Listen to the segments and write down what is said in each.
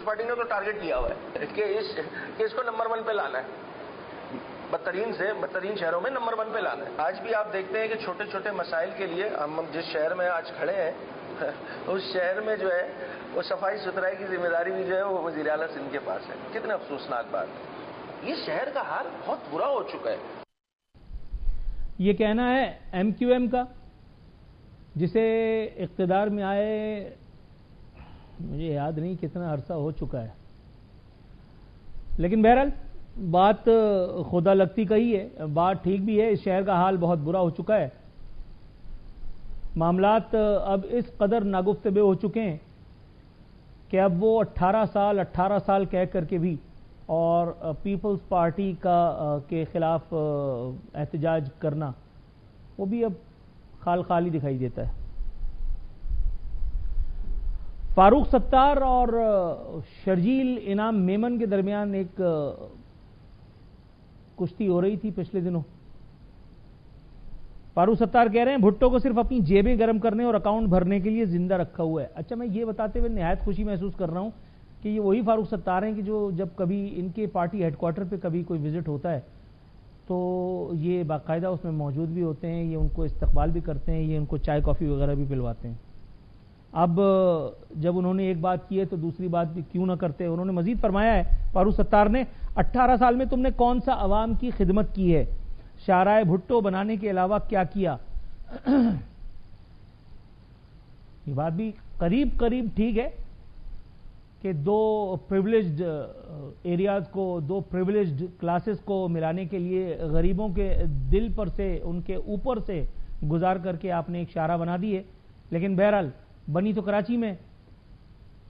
Peoples party نے تو target لیا ہوا ہے کہ اس کو نمبر 1 پہ لانا ہے، بدترین سے بدترین شہروں میں نمبر 1 پہ لانا ہے۔ آج بھی آپ دیکھتے ہیں کہ چھوٹے چھوٹے مسائل کے لیے ہم جس شہر میں آج کھڑے ہیں اس شہر میں جو ہے وہ صفائی ستھرائی کی ذمہ داری بھی جو ہے وہ وزیر اعلیٰ سندھ کے پاس ہے۔ کتنے افسوسناک بات ہے، یہ شہر کا حال بہت برا ہو چکا ہے۔ یہ کہنا ہے ایم کیو ایم کا، جسے اقتدار میں آئے مجھے یاد نہیں کتنا عرصہ ہو چکا ہے، لیکن بہرحال بات خدا لگتی کہی ہے، بات ٹھیک بھی ہے۔ اس شہر کا حال بہت برا ہو چکا ہے، معاملات اب اس قدر ناگفتبے ہو چکے ہیں کہ اب وہ 18 سال کہہ کر کے بھی اور پیپلز پارٹی کے خلاف احتجاج کرنا وہ بھی اب خالی دکھائی دیتا ہے۔ فاروق ستار اور شرجیل انعام میمن کے درمیان ایک کشتی ہو رہی تھی پچھلے دنوں۔ فاروق ستار کہہ رہے ہیں بھٹو کو صرف اپنی جیبیں گرم کرنے اور اکاؤنٹ بھرنے کے لیے زندہ رکھا ہوا ہے۔ اچھا، میں یہ بتاتے ہوئے نہایت خوشی محسوس کر رہا ہوں کہ یہ وہی فاروق ستار ہیں کہ جو جب کبھی ان کے پارٹی ہیڈ کوارٹر پہ کبھی کوئی وزٹ ہوتا ہے تو یہ باقاعدہ اس میں موجود بھی ہوتے ہیں، یہ ان کو استقبال بھی کرتے ہیں، یہ ان کو چائے کافی وغیرہ بھی پلواتے ہیں۔ اب جب انہوں نے ایک بات کی ہے تو دوسری بات بھی کیوں نہ کرتے۔ انہوں نے مزید فرمایا ہے فاروق ستار نے 18 سال میں تم نے کون سا عوام کی خدمت کی ہے، شاہراہ بھٹو بنانے کے علاوہ کیا کیا۔ یہ بات بھی قریب ٹھیک ہے کہ دو پریویلیجڈ ایریاز کو، دو پریویلیجڈ کلاسز کو ملانے کے لیے غریبوں کے دل پر سے، ان کے اوپر سے گزار کر کے آپ نے ایک شاہراہ بنا دی ہے، لیکن بہرحال بنی تو کراچی میں،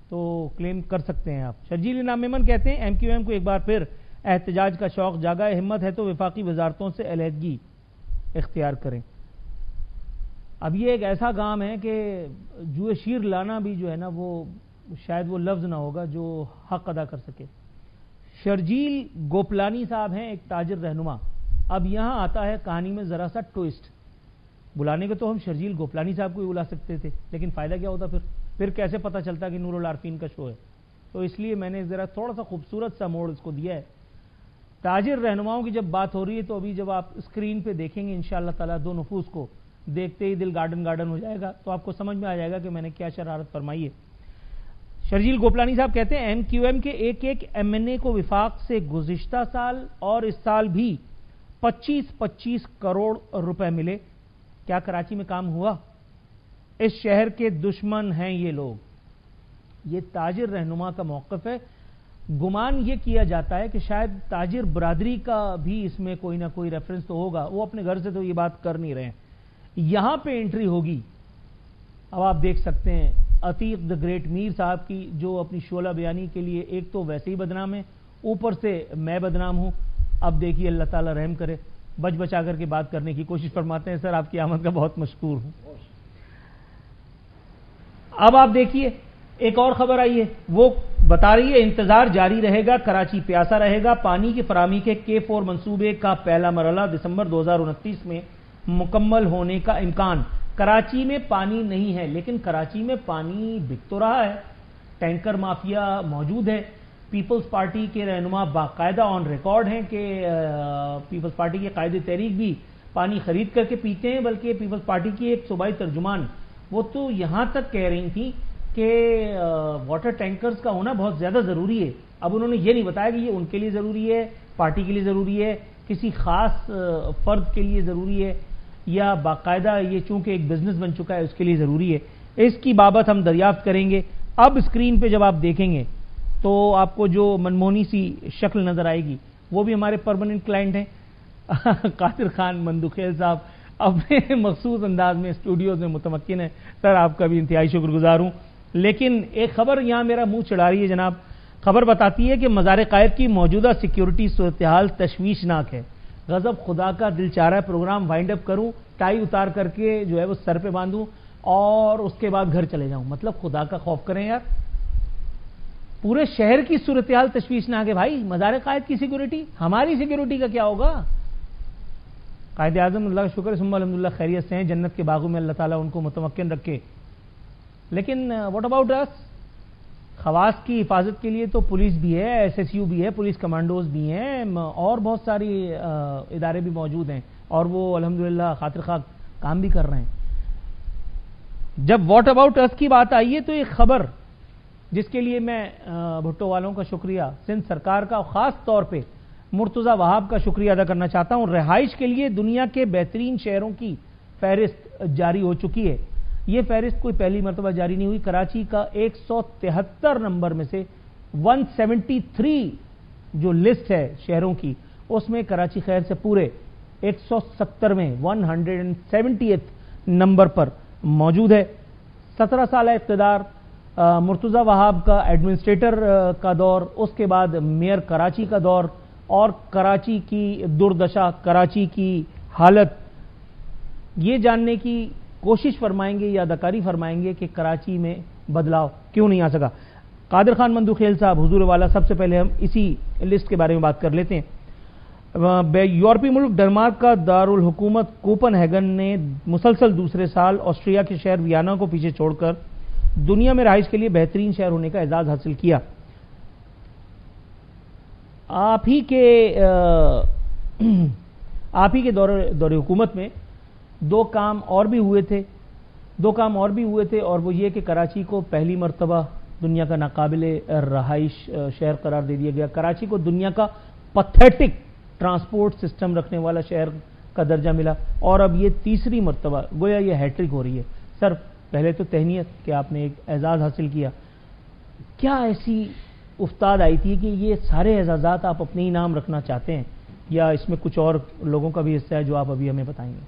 تو کلیم کر سکتے ہیں آپ۔ شرجیل انعام میمن کہتے ہیں ایم کیو ایم کو ایک بار پھر احتجاج کا شوق جاگا ہے، ہمت ہے تو وفاقی وزارتوں سے علیحدگی اختیار کریں۔ اب یہ ایک ایسا کام ہے کہ جوئے شیر لانا بھی جو ہے نا وہ شاید وہ لفظ نہ ہوگا جو حق ادا کر سکے۔ شرجیل گوپلانی صاحب ہیں ایک تاجر رہنما۔ اب یہاں آتا ہے کہانی میں ذرا سا ٹوئسٹ۔ بلانے کے تو ہم شرجیل گوپلانی صاحب کو ہی بلا سکتے تھے، لیکن فائدہ کیا ہوتا پھر کیسے پتہ چلتا کہ نور العارفین کا شو ہے؟ تو اس لیے میں نے ذرا تھوڑا سا خوبصورت سا موڑ اس کو دیا ہے۔ تاجر رہنماؤں کی جب بات ہو رہی ہے تو ابھی جب آپ اسکرین پہ دیکھیں گے انشاءاللہ تعالیٰ دو نفوس کو دیکھتے ہی دل گارڈن ہو جائے گا، تو آپ کو سمجھ میں آ جائے گا کہ میں نے کیا شرارت فرمائی ہے۔ شرجیل گوپلانی صاحب کہتے ہیں ایم کیو ایم کے ایک ایم این اے کو وفاق سے گزشتہ سال اور اس سال بھی 25 کروڑ روپے ملے، کیا کراچی میں کام ہوا؟ اس شہر کے دشمن ہیں یہ لوگ۔ یہ تاجر رہنما کا موقف ہے۔ گمان یہ کیا جاتا ہے کہ شاید تاجر برادری کا بھی اس میں کوئی نہ کوئی ریفرنس تو ہوگا، وہ اپنے گھر سے تو یہ بات کر نہیں رہے ہیں، یہاں پہ انٹری ہوگی۔ اب آپ دیکھ سکتے ہیں عتیق دا گریٹ میر صاحب کی، جو اپنی شعلہ بیانی کے لیے ایک تو ویسے ہی بدنام ہے، اوپر سے میں بدنام ہوں۔ اب دیکھیے اللہ تعالیٰ رحم کرے، بچا کر کے بات کرنے کی کوشش فرماتے ہیں۔ سر آپ کی آمد کا بہت مشکور ہوں۔ اب آپ دیکھیے ایک اور خبر آئی ہے، وہ بتا رہی ہے انتظار جاری رہے گا، کراچی پیاسا رہے گا، پانی کی فراہمی کے K4 منصوبے کا پہلا مرحلہ دسمبر 2029 میں مکمل ہونے کا امکان۔ کراچی میں پانی نہیں ہے، لیکن کراچی میں پانی بک تو رہا ہے، ٹینکر مافیا موجود ہے۔ پیپلز پارٹی کے رہنما باقاعدہ آن ریکارڈ ہیں کہ پیپلز پارٹی کے قائد تحریک بھی پانی خرید کر کے پیتے ہیں، بلکہ پیپلز پارٹی کی ایک صوبائی ترجمان وہ تو یہاں تک کہہ رہی تھیں کہ واٹر ٹینکرز کا ہونا بہت زیادہ ضروری ہے۔ اب انہوں نے یہ نہیں بتایا کہ یہ ان کے لیے ضروری ہے، پارٹی کے لیے ضروری ہے، کسی خاص فرد کے لیے ضروری ہے، یا باقاعدہ یہ چونکہ ایک بزنس بن چکا ہے اس کے لیے ضروری ہے۔ اس کی بابت ہم دریافت کریں گے۔ اب اسکرین پہ جب آپ دیکھیں گے تو آپ کو جو منمونی سی شکل نظر آئے گی وہ بھی ہمارے پرماننٹ کلائنٹ ہیں قادر خان مندوخیل صاحب، اپنے مخصوص انداز میں اسٹوڈیوز میں متمکن ہے۔ سر آپ کا بھی انتہائی شکر گزار ہوں۔ لیکن ایک خبر یہاں میرا منہ چڑھا رہی ہے جناب۔ خبر بتاتی ہے کہ مزار قائد کی موجودہ سیکیورٹی صورتحال تشویشناک ہے۔ غضب خدا کا دل چاہ رہا ہے پروگرام وائنڈ اپ کروں، ٹائی اتار کر کے جو ہے وہ سر پہ باندھوں اور اس کے بعد گھر چلے جاؤں۔ مطلب خدا کا خوف کریں یار، پورے شہر کی صورتحال تشویشناک ہے بھائی۔ مزار قائد کی سیکیورٹی، ہماری سیکیورٹی کا کیا ہوگا؟ قائد اعظم اللہ کا شکر ثم الحمدللہ خیریت سے ہیں، جنت کے باغوں میں اللہ تعالیٰ ان کو متمکن رکھے، لیکن واٹ اباؤٹ اس؟ خواص کی حفاظت کے لیے تو پولیس بھی ہے، ایس ایس یو بھی ہے، پولیس کمانڈوز بھی ہیں، اور بہت ساری ادارے بھی موجود ہیں، اور وہ الحمدللہ خاطر خواہ کام بھی کر رہے ہیں۔ جب واٹ اباؤٹ اس کی بات آئی ہے تو ایک خبر جس کے لیے میں بھٹو والوں کا شکریہ، سندھ سرکار کا، خاص طور پہ مرتضی وہاب کا شکریہ ادا کرنا چاہتا ہوں۔ رہائش کے لیے دنیا کے بہترین شہروں کی فہرست جاری ہو چکی ہے۔ یہ فہرست کوئی پہلی مرتبہ جاری نہیں ہوئی۔ کراچی کا 173 نمبر میں سے 173 جو لسٹ ہے شہروں کی، اس میں کراچی خیر سے پورے 170 میں 170 نمبر پر موجود ہے۔ 17 سالہ اقتدار، مرتضی وہاب کا ایڈمنسٹریٹر کا دور، اس کے بعد میئر کراچی کا دور، اور کراچی کی دردشا، کراچی کی حالت، یہ جاننے کی کوشش فرمائیں گے یا اداکاری فرمائیں گے کہ کراچی میں بدلاؤ کیوں نہیں آ سکا۔ قادر خان مندوخیل صاحب، حضور والا، سب سے پہلے ہم اسی لسٹ کے بارے میں بات کر لیتے ہیں۔ یورپی ملک ڈنمارک کا دارالحکومت کوپن ہیگن نے مسلسل دوسرے سال آسٹریا کے شہر ویانا کو پیچھے چھوڑ کر دنیا میں رہائش کے لیے بہترین شہر ہونے کا اعزاز حاصل کیا۔ آپ ہی کے دور حکومت میں دو کام اور بھی ہوئے تھے، اور وہ یہ کہ کراچی کو پہلی مرتبہ دنیا کا ناقابل رہائش شہر قرار دے دیا گیا۔ کراچی کو دنیا کا پتھیٹک ٹرانسپورٹ سسٹم رکھنے والا شہر کا درجہ ملا، اور اب یہ تیسری مرتبہ گویا یہ ہیٹرک ہو رہی ہے۔ سر، پہلے تو تہنیت کہ آپ نے ایک اعزاز حاصل کیا، کیا ایسی افتاد آئی تھی کہ یہ سارے اعزازات آپ اپنے ہی نام رکھنا چاہتے ہیں، یا اس میں کچھ اور لوگوں کا بھی حصہ ہے جو آپ ابھی ہمیں بتائیں گے؟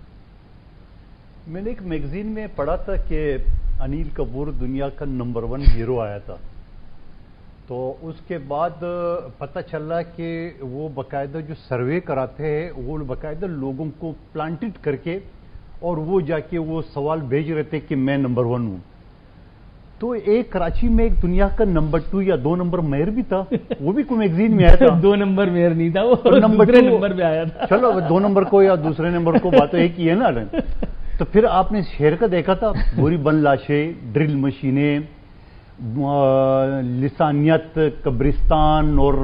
میں نے ایک میگزین میں پڑھا تھا کہ انیل کپور دنیا کا نمبر 1 ہیرو آیا تھا، تو اس کے بعد پتہ چلا کہ وہ باقاعدہ جو سروے کراتے ہیں وہ باقاعدہ لوگوں کو پلانٹڈ کر کے، اور وہ جا کے وہ سوال بھیج رہے تھے کہ میں نمبر 1 ہوں۔ تو ایک کراچی میں ایک دنیا کا نمبر 2 یا 2 نمبر میئر بھی تھا، وہ بھی کوئی میگزین میں آیا تھا۔ 2 نمبر میئر نہیں تھا، وہ دوسرے نمبر پہ آیا تھا۔ چلو 2 نمبر کو یا دوسرے نمبر کو بات ایک ہی ہے نا۔ تو پھر آپ نے شہر کا دیکھا تھا، بری بند لاشیں، ڈرل مشینیں، لسانیت، قبرستان، اور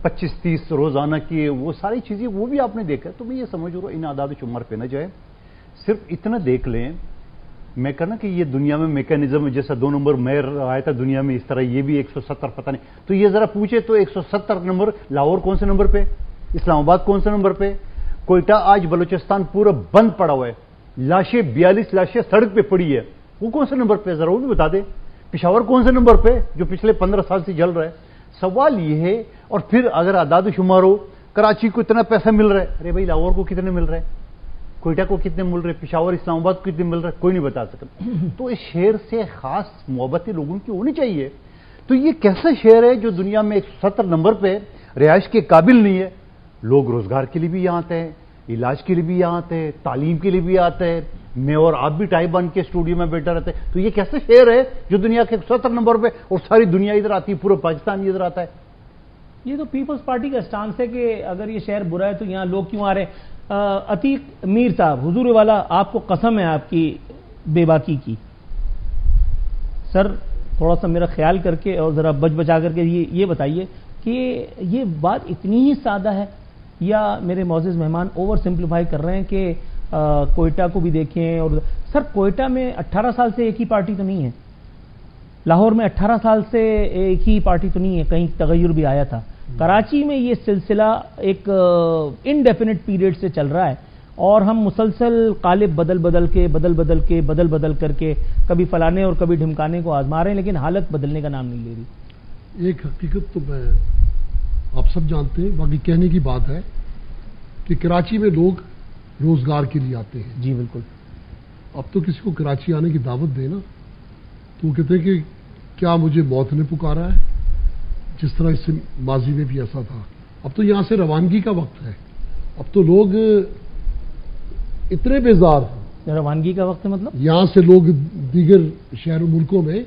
25-30 روزانہ کی وہ ساری چیزیں وہ بھی آپ نے دیکھا۔ تو میں یہ سمجھ رہا ہوں ان اعداد و شمار پہ نہ جائے، صرف اتنا دیکھ لیں۔ میں کہنا کہ یہ دنیا میں میکینزم جیسا 2 نمبر میئر آیا تھا دنیا میں، اس طرح یہ بھی 170 پتہ نہیں۔ تو یہ ذرا پوچھے تو 170 نمبر، لاہور کون سے نمبر پہ، اسلام آباد کون سے نمبر پہ، کوئٹہ آج بلوچستان پورا بند پڑا ہوا ہے، لاشیں 42 لاشیں سڑک پہ پڑی ہے، وہ کون سے نمبر پہ، ذرا وہ بھی بتا دیں۔ پشاور کون سے نمبر پہ جو پچھلے 15 سال سے جل رہا ہے۔ سوال یہ ہے، اور پھر اگر اعداد و شمار ہو، کراچی کو اتنا پیسہ مل رہا ہے، ارے بھائی لاہور کو کتنے مل رہا ہے، کوئٹہ کو کتنے مل رہے، پشاور اسلام آباد کو کتنے مل رہا ہے، کوئی نہیں بتا سکتا۔ تو اس شہر سے خاص محبتیں لوگوں کی ہونی چاہیے۔ تو یہ کیسا شہر ہے جو دنیا میں 170 نمبر پہ رہائش کے قابل نہیں ہے؟ لوگ روزگار کے لیے بھی یہاں آتے ہیں، علاج کے لیے بھی یہاں آتے ہیں، تعلیم کے لیے بھی آتے ہیں، میں اور آپ بھی ٹائی بن کے اسٹوڈیو میں بیٹھا رہتے ہیں۔ تو یہ کیسا شہر ہے جو دنیا کے 170 نمبر پہ، اور ساری دنیا ادھر آتی ہے، پورا پاکستان ادھر آتا ہے؟ یہ تو پیپلز پارٹی کا سٹانس ہے کہ اگر یہ شہر برا ہے تو یہاں لوگ کیوں آ رہے ہیں۔ عتیق میر صاحب، حضور والا، آپ کو قسم ہے آپ کی بے باکی کی، سر تھوڑا سا میرا خیال کر کے اور ذرا بچا کر کے یہ بتائیے کہ یہ بات اتنی ہی سادہ ہے، یا میرے معزز مہمان اوور سمپلیفائی کر رہے ہیں کہ کوئٹہ کو بھی دیکھیں؟ اور سر کوئٹہ میں 18 سال سے ایک ہی پارٹی تو نہیں ہے، لاہور میں 18 سال سے ایک ہی پارٹی تو نہیں ہے، کہیں تغیر بھی آیا تھا۔ کراچی میں یہ سلسلہ ایک انڈیفینٹ پیریڈ سے چل رہا ہے، اور ہم مسلسل قالب بدل کر کے کبھی فلانے اور کبھی ڈھمکانے کو آزما رہے ہیں، لیکن حالت بدلنے کا نام نہیں لے رہی۔ ایک حقیقت تو میں آپ سب جانتے ہیں، باقی کہنے کی بات ہے کہ کراچی میں لوگ روزگار کے لیے آتے ہیں۔ جی بالکل۔ اب تو کسی کو کراچی آنے کی دعوت دے نا تو وہ کہتے ہیں کہ کیا مجھے موت نے پکارا ہے، جس طرح اس سے ماضی میں بھی ایسا تھا۔ اب تو یہاں سے روانگی کا وقت ہے، اب تو لوگ اتنے بیزار ہیں۔ روانگی کا وقت ہے مطلب؟ یہاں سے لوگ دیگر شہر و ملکوں میں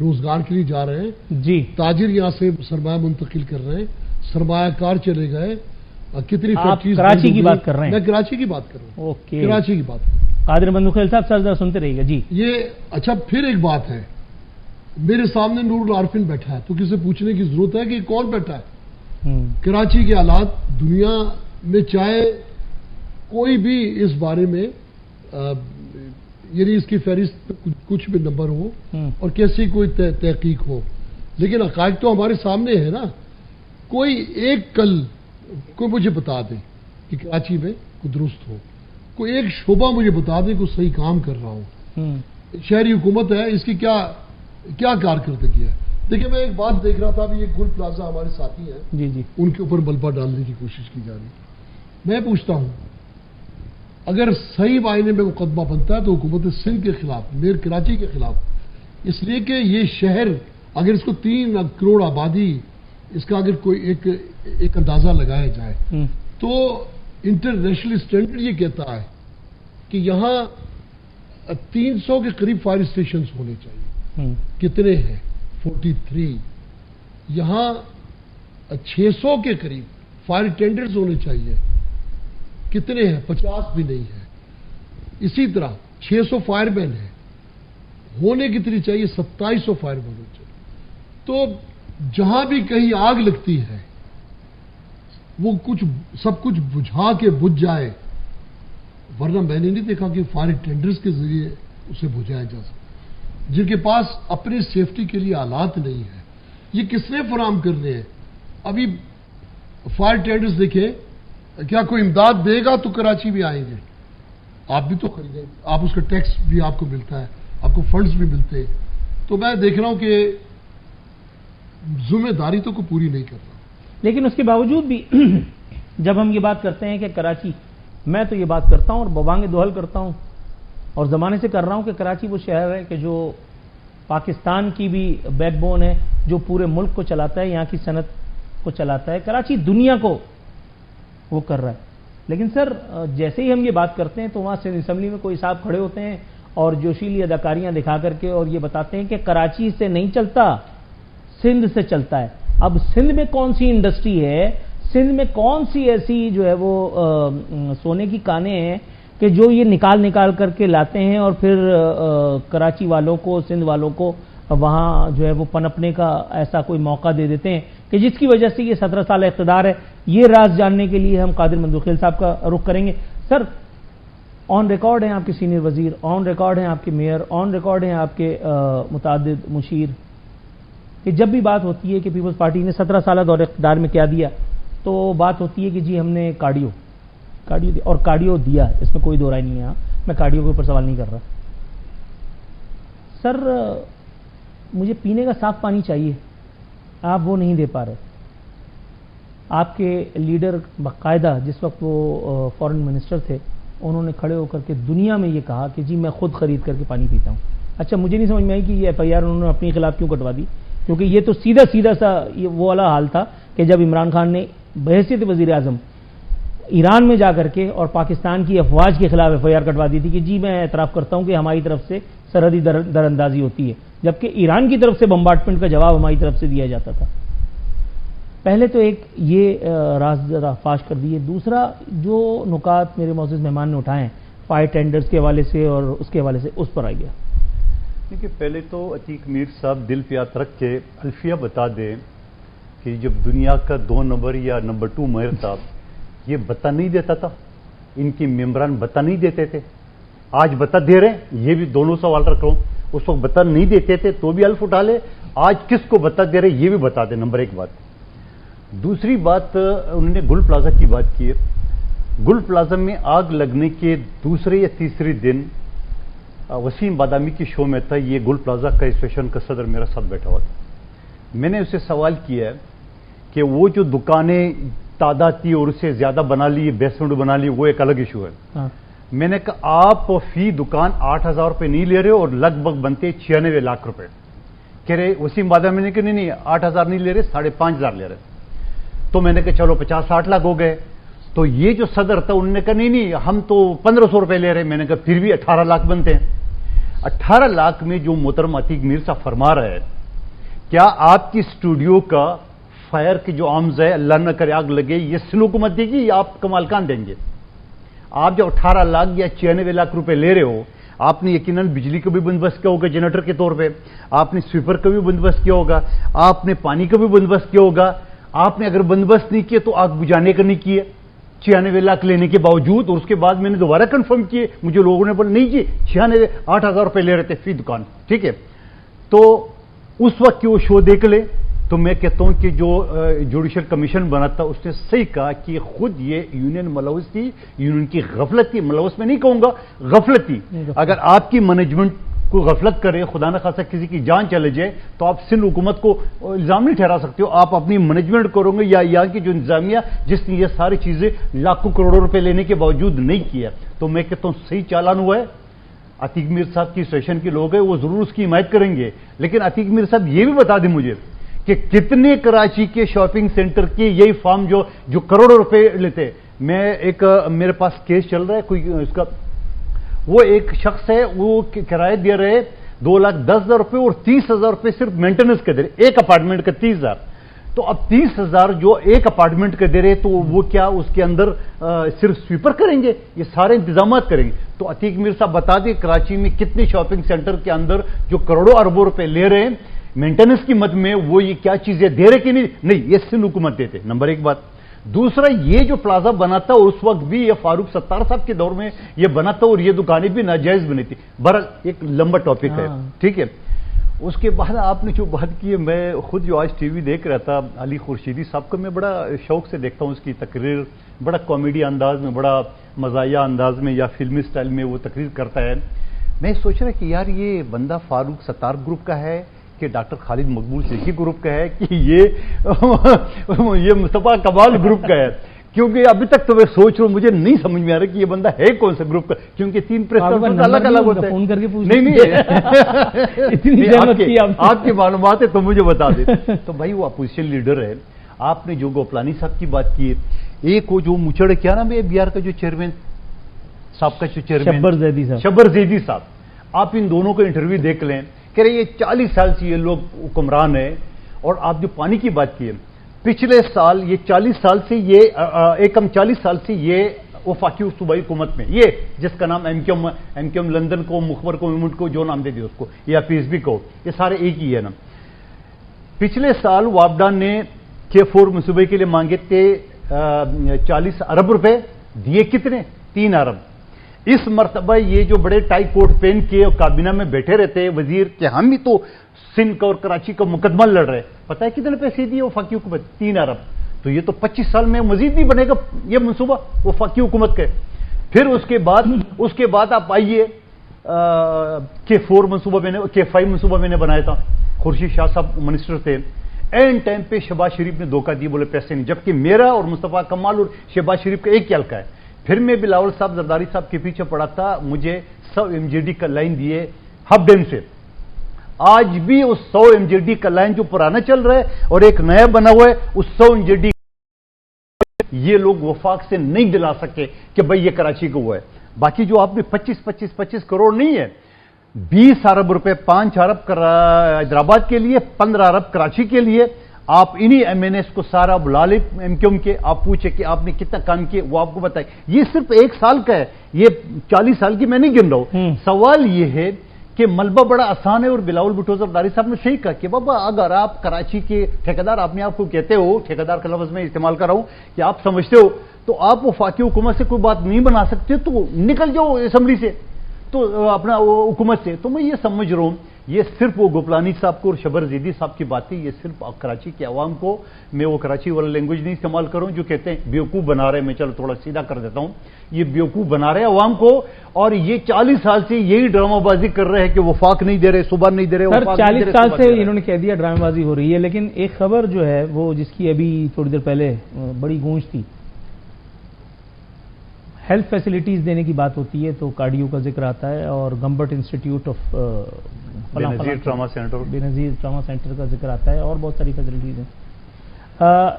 روزگار کے لیے جا رہے ہیں، جی، تاجر یہاں سے سرمایہ منتقل کر رہے ہیں، سرمایہ کار چلے گئے، کتنی فیکٹریز۔ کراچی کی بات کر رہے ہیں؟ میں کراچی کی بات کر رہا ہوں۔ اوکے، کراچی کی بات کر رہا ہوں۔ قادر مندوخیل صاحب سر ذرا سنتے رہیے گا۔ جی، یہ اچھا پھر ایک بات ہے، میرے سامنے نور العارفین بیٹھا ہے تو کسی پوچھنے کی ضرورت ہے کہ کون بیٹھا ہے؟ کراچی کے حالات دنیا میں چاہے کوئی بھی اس بارے میں یعنی اس کی فہرست کچھ بھی نمبر ہو اور کیسی کوئی تحقیق ہو، لیکن حقائق تو ہمارے سامنے ہے نا. کوئی ایک کل کوئی مجھے بتا دے کہ کراچی میں کوئی درست ہو، کوئی ایک شعبہ مجھے بتا دے کوئی صحیح کام کر رہا ہو. شہری حکومت ہے، اس کی کیا کارکردگی ہے؟ دیکھیں میں ایک بات دیکھ رہا تھا، ابھی ایک گل پلازا ہمارے ساتھی ہیں جی ان کے اوپر ملبہ ڈالنے کی کوشش کی جا رہی. میں پوچھتا ہوں اگر صحیح معنی میں مقدمہ بنتا ہے تو حکومت سندھ کے خلاف، میئر کراچی کے خلاف، اس لیے کہ یہ شہر اگر اس کو 3 کروڑ آبادی، اس کا اگر کوئی ایک اندازہ لگایا جائے تو انٹرنیشنل اسٹینڈرڈ یہ کہتا ہے کہ یہاں 300 کے قریب فائر اسٹیشنز ہونے چاہیے. کتنے ہیں؟ 43. یہاں 600 کے قریب فائر اٹینڈنٹس ہونے چاہیے. کتنے ہیں؟ 50 بھی نہیں ہے. اسی طرح 600 فائر مین ہیں، ہونے کتنی چاہیے؟ 2700 فائر مین ہونے چاہیے. تو جہاں بھی کہیں آگ لگتی ہے وہ سب کچھ بجھا کے بجھ جائے، ورنہ میں نے نہیں دیکھا کہ فائر اٹینڈنٹس کے ذریعے اسے بجھایا جا سکتا، جن کے پاس اپنی سیفٹی کے لیے آلات نہیں ہیں. یہ کس نے فراہم کرنے ہیں؟ ابھی فائر اٹینڈنٹس دیکھیں، کیا کوئی امداد دے گا تو کراچی بھی آئیں گے. آپ بھی تو خریدیں، آپ اس کا ٹیکس بھی آپ کو ملتا ہے، آپ کو فنڈز بھی ملتے ہیں. تو میں دیکھ رہا ہوں کہ ذمہ داری تو کو پوری نہیں کر رہا. لیکن اس کے باوجود بھی جب ہم یہ بات کرتے ہیں کہ کراچی، میں تو یہ بات کرتا ہوں اور ببانگ دوہل کرتا ہوں اور زمانے سے کر رہا ہوں کہ کراچی وہ شہر ہے کہ جو پاکستان کی بھی بیک بون ہے، جو پورے ملک کو چلاتا ہے، یہاں کی صنعت کو چلاتا ہے. کراچی دنیا کو وہ کر رہا ہے. لیکن سر جیسے ہی ہم یہ بات کرتے ہیں تو وہاں سندھ اسمبلی میں کوئی صاحب کھڑے ہوتے ہیں اور جوشیلی اداکاریاں دکھا کر کے اور یہ بتاتے ہیں کہ کراچی سے نہیں چلتا، سندھ سے چلتا ہے. اب سندھ میں کون سی انڈسٹری ہے، سندھ میں کون سی ایسی جو ہے وہ سونے کی کانیں ہیں کہ جو یہ نکال کر کے لاتے ہیں اور پھر کراچی والوں کو، سندھ والوں کو وہاں جو ہے وہ پنپنے کا ایسا کوئی موقع دے دیتے ہیں کہ جس کی وجہ سے یہ 17 سال اقتدار ہے. یہ راز جاننے کے لیے ہم قادر مندوخیل صاحب کا رخ کریں گے. سر آن ریکارڈ ہیں آپ کے سینئر وزیر، آن ریکارڈ ہیں آپ کے میئر، آن ریکارڈ ہیں آپ کے متعدد مشیر، کہ جب بھی بات ہوتی ہے کہ پیپلز پارٹی نے 17 سالہ دور اقتدار میں کیا دیا تو بات ہوتی ہے کہ جی ہم نے کارڈیو دیا، اور کارڈیو دیا، اس میں کوئی دو رائے نہیں ہے. میں کارڈیو کے اوپر سوال نہیں کر رہا. سر مجھے پینے کا صاف پانی چاہیے، آپ وہ نہیں دے پا رہے. آپ کے لیڈر باقاعدہ جس وقت وہ فارن منسٹر تھے انہوں نے کھڑے ہو کر کے دنیا میں یہ کہا کہ جی میں خود خرید کر کے پانی پیتا ہوں. اچھا مجھے نہیں سمجھ میں آئی کہ یہ ایف آئی آر انہوں نے اپنے خلاف کیوں کٹوا دی، کیونکہ یہ تو سیدھا سا وہ والا حال تھا کہ جب عمران خان نے بحیثیت وزیر اعظم ایران میں جا کر کے اور پاکستان کی افواج کے خلاف ایف آئی آر کٹوا دی تھی کہ جی میں اعتراف کرتا ہوں کہ ہماری طرف سے سرحدی دراندازی ہوتی ہے، جبکہ ایران کی طرف سے بمبارڈمنٹ کا جواب ہماری طرف سے دیا جاتا تھا. پہلے تو ایک یہ راز ذرا فاش کر دیے. دوسرا جو نکات میرے معزز مہمان نے اٹھائے ہیں فائر ٹینڈرز کے حوالے سے اور اس کے حوالے سے، اس پر آئیے. دیکھیے پہلے تو عتیق میر صاحب دل پہ ہاتھ رکھ کے الفیہ بتا دیں کہ جب دنیا کا 2 نمبر یا نمبر 2 میئر صاحب یہ بتا نہیں دیتا تھا، ان کے ممبران بتا نہیں دیتے تھے، آج بتا دے رہے ہیں. یہ بھی دونوں سوال رکھ رہا ہوں. اس وقت بتا نہیں دیتے تھے تو بھی الف اٹھا لے، آج کس کو بتا دے رہے یہ بھی بتا دیں. نمبر 1 بات. دوسری بات انہوں نے گل پلازا کی بات کی ہے. گل پلازا میں آگ لگنے کے دوسرے یا تیسرے دن وسیم بادامی کی شو میں تھا، یہ گل پلازا کا ایسوسیشن کا صدر میرا ساتھ بیٹھا ہوا تھا. میں نے اسے سوال کیا کہ وہ جو دکانیں تعداد تھی اور اسے زیادہ بنا لی، بیسمنٹ بنا لی، وہ ایک الگ ایشو ہے. میں نے کہا آپ فی دکان 8,000 روپے نہیں لے رہے اور لگ بھگ بنتے 96 لاکھ روپے. کہہ رہے وسیم بادامی نے کہ نہیں 8,000 نہیں لے رہے، 5,500 لے رہے. تو میں نے کہا چلو 50-60 لاکھ ہو گئے. تو یہ جو صدر تھا انہوں نے کہا نہیں ہم تو 1,500 روپے لے رہے. میں نے کہا پھر بھی 18 لاکھ بنتے ہیں. 18 لاکھ میں جو محترم عتیق میر صاحب فرما رہے ہیں، کیا آپ کی اسٹوڈیو کا فائر کی جو آمز ہے اللہ نہ کرے آگ لگے، یہ سلو حکومت دے گی یا آپ کمال کان دیں گے؟ آپ جو 18 لاکھ یا 96 لاکھ روپے لے رہے ہو، آپ نے یقیناً بجلی کا بھی بندوبست کیا ہوگا جنریٹر کے طور پہ، آپ نے سویپر کا بھی بندوبست کیا ہوگا، آپ نے پانی کا بھی بندوبست کیا ہوگا. آپ نے اگر بندوبست نہیں کیا تو آگ بجھانے کا نہیں کیا 96 لاکھ لینے کے باوجود. اور اس کے بعد میں نے دوبارہ کنفرم کیے، مجھے لوگوں نے بولا نہیں جی 8,000 روپے لے رہے تھے فی دکان. ٹھیک ہے، تو اس وقت کی وہ شو دیکھ لیں. تو میں کہتا ہوں کہ جو جوڈیشل کمیشن بنا تھا اس نے صحیح کہا کہ خود یہ یونین ملوث تھی، یونین کی غفلت تھی. ملوث میں نہیں کہوں گا، غفلت تھی. اگر آپ کی مینجمنٹ کو غفلت کرے، خدا نہ خاصہ کسی کی جان چلے جائے، تو آپ سندھ حکومت کو الزام نہیں ٹھہرا سکتے ہو. آپ اپنی مینجمنٹ کرو گے یا یہاں کی جو انتظامیہ جس نے یہ ساری چیزیں لاکھوں کروڑوں روپے لینے کے باوجود نہیں کیا، تو میں کہتا ہوں صحیح چالان ہوا ہے. عتیق میر صاحب کی اسٹیشن کے لوگ ہیں، وہ ضرور اس کی حمایت کریں گے. لیکن عتیق میر صاحب یہ بھی بتا دیں مجھے کہ کتنے کراچی کے شاپنگ سینٹر کے یہی فارم جو کروڑوں روپے لیتے. میں ایک میرے پاس کیس چل رہا ہے، کوئی اس کا وہ ایک شخص ہے، وہ کرایہ دے رہے 2,10,000 روپے اور 30,000 روپے صرف مینٹیننس کے دے رہے، ایک اپارٹمنٹ کا 30,000. تو اب 30,000 جو ایک اپارٹمنٹ کے دے رہے تو وہ کیا اس کے اندر صرف سویپر کریں گے؟ یہ سارے انتظامات کریں گے. تو عتیق میر صاحب بتا دیں کراچی میں کتنے شاپنگ سینٹر کے اندر جو کروڑوں اربوں روپے لے رہے ہیں مینٹیننس کی مد میں، وہ یہ کیا چیزیں دے رہے کہ نہیں یہ سندھ حکومت دیتے. نمبر ایک بات. دوسرا، یہ جو پلازا بنا تھا اور اس وقت بھی یہ فاروق ستار صاحب کے دور میں یہ بنا تھا اور یہ دکانیں بھی ناجائز بنی تھی. بہرحال ایک لمبا ٹاپک ہے. ٹھیک ہے، اس کے بعد آپ نے جو بات کی ہے، میں خود جو آج ٹی وی دیکھ رہا تھا، علی خورشیدی صاحب کو میں بڑا شوق سے دیکھتا ہوں. اس کی تقریر بڑا کامیڈی انداز میں، بڑا مزاحیہ انداز میں یا فلمی سٹائل میں وہ تقریر کرتا ہے. میں سوچ رہا کہ یار یہ بندہ فاروق ستار گروپ کا ہے کہ ڈاکٹر خالد مقبول سیکھی گروپ کا ہے کہ یہ مصطفیٰ کمال گروپ کا ہے. کیونکہ ابھی تک تو میں سوچ رہا ہوں، مجھے نہیں سمجھ میں آ رہا کہ یہ بندہ ہے کون سے گروپ کا، کیونکہ 3 پریس کانفرنس الگ الگ ہوتے ہیں. فون کر کے نہیں آپ کی معلومات ہے تو مجھے بتا دیں. تو بھائی وہ اپوزیشن لیڈر ہے. آپ نے جو گوپلانی صاحب کی بات کی ہے، ایک وہ جو مچڑ کیا نام ہے بہار کا جو چیئرمین صاحب کا جو چیئرمین شبر زیدی صاحب، آپ ان دونوں کا انٹرویو دیکھ لیں. کہہ رہے یہ 40 سال سے یہ لوگ حکمران ہیں. اور آپ جو پانی کی بات کی ہے، پچھلے سال یہ 40 سال سے یہ ایک کم 40 سال سے یہ وفاقی صوبائی حکومت میں، یہ جس کا نام ایم کیو ایم لندن کو، مخبر کو، مومنٹ کو جو نام دے دیا اس کو، یا پی ایس بی کو، یہ سارے ایک ہی ہے نا. پچھلے سال وابڈا نے K4 منصوبے کے لیے مانگے تھے 40 ارب روپے، دیے کتنے؟ 3 ارب. اس مرتبہ یہ جو بڑے ٹائی کوٹ پہن کے اور کابینہ میں بیٹھے رہتے ہیں وزیر کہ ہم بھی تو سندھ کا اور کراچی کا مقدمہ لڑ رہے، پتہ ہے کتنے پیسے دیے وفاقی حکومت؟ 3 ارب. تو یہ تو 25 سال میں مزید نہیں بنے گا یہ منصوبہ وفاقی حکومت کا. پھر اس کے بعد آپ آئیے K4 منصوبہ میں نے، K5 منصوبہ میں نے بنایا تھا، خورشید شاہ صاحب منسٹر تھے. این ٹائم پہ شہباز شریف نے دھوکہ دیے، بولے پیسے نہیں، جبکہ میرا اور مصطفیٰ کمال اور شہباز شریف کا ایک ہی حلقہ ہے. پھر میں بلاول صاحب زرداری صاحب کے پیچھے پڑا تھا، مجھے 100 MJD کا لائن دیے ہب ڈیم سے. آج بھی اس 100 MJD کا لائن جو پرانا چل رہا ہے اور ایک نیا بنا ہوا ہے، اس 100 MJD یہ لوگ وفاق سے نہیں دلا سکے کہ بھئی یہ کراچی کو ہوا ہے. باقی جو آپ نے 25 کروڑ نہیں ہے، 20 ارب روپے، 5 ارب حیدرآباد کے لیے، 15 ارب کراچی کے لیے. آپ انہی MNS کو سارا بلا لیں ایم کیو ایم کے، آپ پوچھیں کہ آپ نے کتنا کام کیا، وہ آپ کو بتائیں. یہ صرف 1 سال کا ہے، یہ 40 سال کی میں نہیں گن رہا ہوں. سوال یہ ہے کہ ملبہ بڑا آسان ہے. اور بلاول بھٹو زرداری صاحب نے صحیح کہا کہ بابا اگر آپ کراچی کے ٹھیکیدار، آپ نے آپ کو کہتے ہو، ٹھیکیدار کا لفظ میں استعمال کر رہا ہوں کہ آپ سمجھتے ہو، تو آپ وفاقی حکومت سے کوئی بات نہیں بنا سکتے تو نکل جاؤ اسمبلی سے، تو اپنا حکومت سے. تو میں یہ سمجھ رہا ہوں یہ صرف وہ گوپلانی صاحب کو اور شبر زیدی صاحب کی باتیں، یہ صرف کراچی کے عوام کو، میں وہ کراچی والا لینگویج نہیں استعمال کروں جو کہتے ہیں بیوقوف بنا رہے. میں چلو تھوڑا سیدھا کر دیتا ہوں، یہ بیوقوف بنا رہے عوام کو. اور یہ 40 سال سے یہی ڈرامہ بازی کر رہے ہیں کہ وفاق نہیں دے رہے، صبح نہیں دے رہے. 40 سال سے انہوں نے کہہ دیا ڈرامہ بازی ہو رہی ہے. لیکن ایک خبر جو ہے وہ جس کی ابھی تھوڑی دیر پہلے بڑی گونج تھی، ہیلتھ فیسلٹیز دینے کی بات ہوتی ہے تو کارڈیو کا ذکر آتا ہے اور Gambat institute of Benazir trauma centre کا ذکر آتا ہے اور بہت ساری فیسلٹیز ہیں.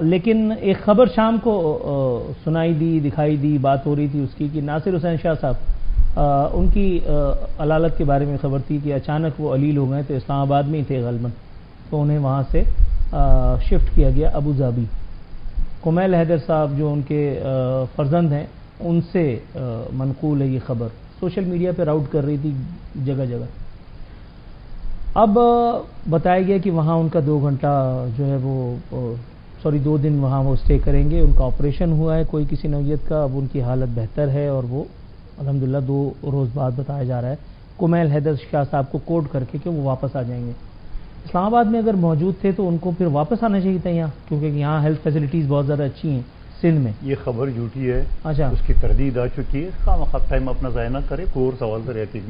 لیکن ایک خبر شام کو سنائی دی، دکھائی دی، بات ہو رہی تھی اس کی کہ ناصر حسین شاہ صاحب، ان کی علالت کے بارے میں خبر تھی کہ اچانک وہ علیل ہو گئے، تو اسلام آباد میں ہی تھے غالباً، تو انہیں وہاں سے شفٹ کیا گیا ابو ظبی. کمیل حیدر صاحب جو ان کے فرزند ہیں، ان سے منقول ہے یہ خبر. سوشل میڈیا پہ راؤٹ کر رہی تھی جگہ جگہ. اب بتایا گیا کہ وہاں ان کا 2 گھنٹہ جو ہے وہ 2 دن وہاں وہ اسٹے کریں گے. ان کا آپریشن ہوا ہے کوئی کسی نوعیت کا, اب ان کی حالت بہتر ہے اور وہ الحمدللہ 2 روز بعد بتایا جا رہا ہے کمیل حیدر شاہ صاحب کو کوڈ کر کے کہ وہ واپس آ جائیں گے. اسلام آباد میں اگر موجود تھے تو ان کو پھر واپس آنا چاہیے تھا یہاں, کیونکہ یہاں ہیلتھ فیسلٹیز بہت زیادہ اچھی ہیں سندھ میں. یہ خبر جھوٹی ہے. اچھا, اس کی تردید آ چکی ہے. خواہ ٹائم اپنا ضائع نہ کرے, کوئی اور سوال سے رہتی ہے.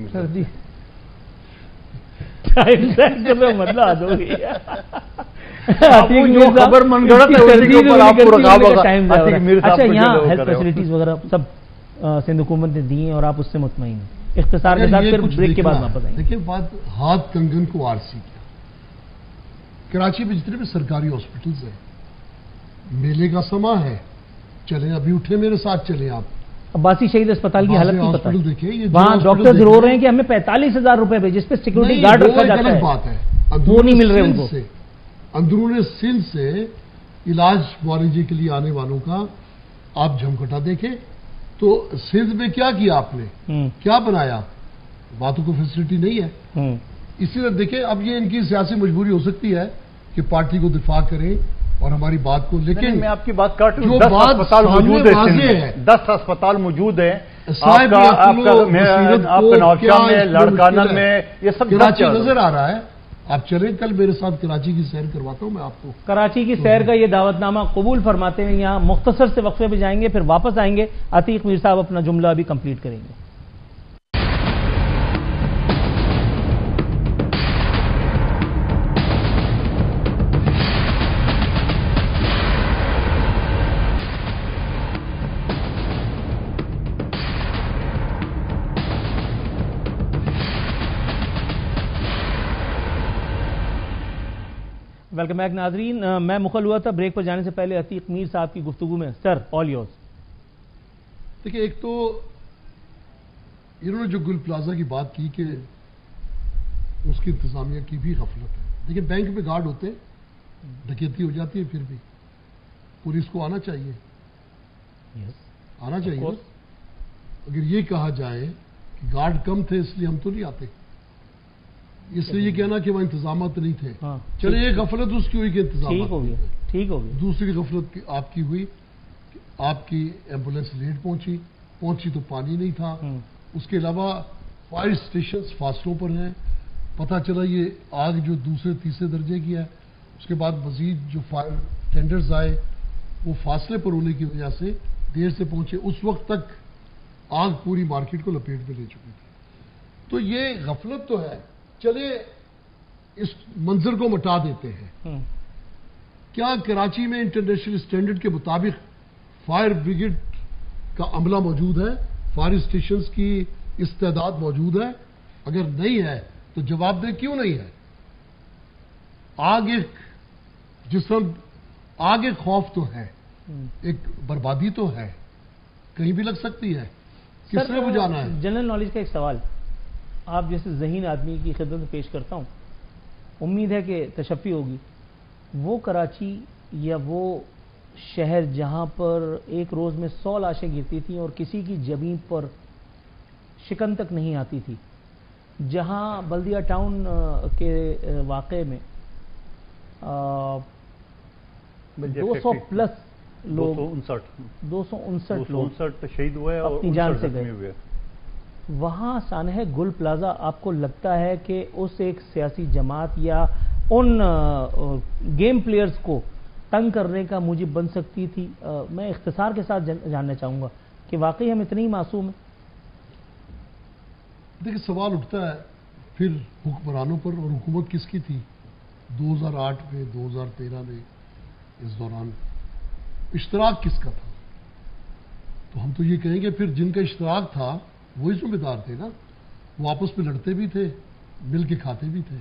مطلب آ جاؤ گی جو خبر من گڑت ہے اسی کے اوپر آپ کو رکھا ہوگا. اچھا, یہاں ہیلتھ فیسلٹیز وغیرہ سب سندھ حکومت نے دی ہیں اور آپ اس سے مطمئن ہیں. اختصار کے ساتھ پھر بریک کے بعد واپس آئیں گے. دیکھیں بات ہاتھ کنگن کو آرسی کیا. کراچی میں جتنے بھی سرکاری ہاسپٹلز ہیں, میلے کا سما ہے, چلیں ابھی اٹھے میرے ساتھ چلیں آپ. عباسی شہید اسپتال کی حالت نہیں پتہ. دیکھیں وہاں ڈاکٹر رو رہے ہیں کہ ہمیں 45,000 روپے پہ جس پہ سیکورٹی گارڈ رکھا جاتا ہے بات ہے, وہ نہیں مل رہے ان کو. اندرون سندھ سے علاج معالجے کے لیے آنے والوں کا آپ جھمکٹا دیکھیں تو سندھ میں کیا کیا آپ نے, کیا بنایا؟ باتوں کو فیسلٹی نہیں ہے. اسی طرح دیکھیں اب یہ ان کی سیاسی مجبوری ہو سکتی ہے کہ پارٹی کو دفاع کریں اور ہماری بات کو, لیکن میں آپ کی بات کاٹ رہا ہوں. 10 اسپتال موجود ہے, 10 اسپتال موجود ہیں. آپ کا نوشہر میں, لاڑکانہ میں, یہ سب کراچی نظر آ رہا ہے. آپ چلیں کل میرے ساتھ کراچی کی سیر کرواتا ہوں میں آپ کو. کراچی کی سیر کا یہ دعوت نامہ قبول فرماتے ہیں. یہاں مختصر سے وقفے پہ جائیں گے, پھر واپس آئیں گے. عتیق میر صاحب اپنا جملہ ابھی کمپلیٹ کریں گے. ویلکم بیک ناظرین. میں مخل ہوا تھا بریک پر جانے سے پہلے عتیق میر صاحب کی گفتگو میں. سر, آل یورز. دیکھیں ایک تو انہوں نے جو گل پلازا کی بات کی کہ اس کی انتظامیہ کی بھی غفلت ہے. دیکھیں بینک میں گارڈ ہوتے, ڈکیتی ہو جاتی ہے, پھر بھی پولیس کو آنا چاہیے. آنا چاہیے. اگر یہ کہا جائے کہ گارڈ کم تھے اس لیے ہم تو نہیں آتے, اس لیے یہ کہنا کہ وہ انتظامات نہیں تھے. چلے ایک غفلت اس کی ہوئی کہ انتظامات ٹھیک ہو گیا. دوسری غفلت آپ کی ہوئی کہ آپ کی ایمبولینس لیٹ پہنچی تو پانی نہیں تھا. اس کے علاوہ فائر اسٹیشنز فاصلوں پر ہیں. پتہ چلا یہ آگ جو دوسرے تیسرے درجے کی ہے. اس کے بعد مزید جو فائر ٹینڈرز آئے وہ فاصلے پر ہونے کی وجہ سے دیر سے پہنچے. اس وقت تک آگ پوری مارکیٹ کو لپیٹ میں لے چکی تھی. تو یہ غفلت تو ہے. چلے اس منظر کو مٹا دیتے ہیں. کیا کراچی میں انٹرنیشنل اسٹینڈرڈ کے مطابق فائر بریگیڈ کا عملہ موجود ہے؟ فائر اسٹیشنز کی استعداد موجود ہے؟ اگر نہیں ہے تو جواب دیں کیوں نہیں ہے؟ آگ ایک خوف تو ہے, ایک بربادی تو ہے, کہیں بھی لگ سکتی ہے. کس نے بجھانا ہے؟ جنرل نالج کا ایک سوال آپ جیسے ذہین آدمی کی خدمت میں پیش کرتا ہوں. امید ہے کہ تشفی ہوگی. وہ کراچی یا وہ شہر جہاں پر ایک روز میں 100 لاشیں گرتی تھیں اور کسی کی زمین پر شکن تک نہیں آتی تھی, جہاں بلدیہ ٹاؤن کے واقعے میں 200 پلس لوگ 259 لوگ شہید ہوئے اور اپنی جان سے گئے. وہاں سانحہ گل پلازا آپ کو لگتا ہے کہ اس ایک سیاسی جماعت یا ان گیم پلیئرز کو تنگ کرنے کا موجب بن سکتی تھی؟ میں اختصار کے ساتھ جاننا چاہوں گا کہ واقعی ہم اتنے ہی معصوم ہیں. دیکھیں سوال اٹھتا ہے پھر حکمرانوں پر, اور حکومت کس کی تھی 2008 میں 2013 میں, اس دوران اشتراک کس کا تھا؟ تو ہم تو یہ کہیں گے پھر جن کا اشتراک تھا وہی ذمہ دار تھے نا. وہ آپس میں لڑتے بھی تھے, مل کے کھاتے بھی تھے.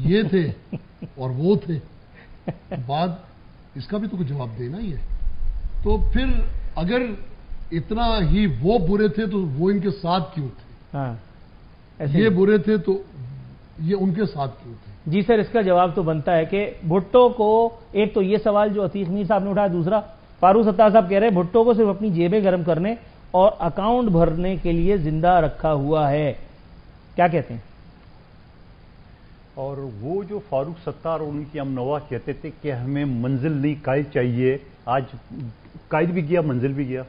یہ تھے اور وہ تھے. بعد اس کا بھی تو کوئی جواب دینا ہی ہے. تو پھر اگر اتنا ہی وہ برے تھے تو وہ ان کے ساتھ کیوں تھے؟ یہ برے تھے تو یہ ان کے ساتھ کیوں تھے؟ جی سر, اس کا جواب تو بنتا ہے کہ بھٹو کو, ایک تو یہ سوال جو عتیق میر صاحب نے اٹھایا, دوسرا فاروق ستار صاحب کہہ رہے ہیں بھٹو کو صرف اپنی جیبیں گرم کرنے اور اکاؤنٹ بھرنے کے لیے زندہ رکھا ہوا ہے. کیا کہتے ہیں؟ اور وہ جو فاروق ستار اور ان کی ام نوا کہتے تھے کہ ہمیں منزل نہیں قائد چاہیے، آج قائد بھی گیا منزل بھی گیا.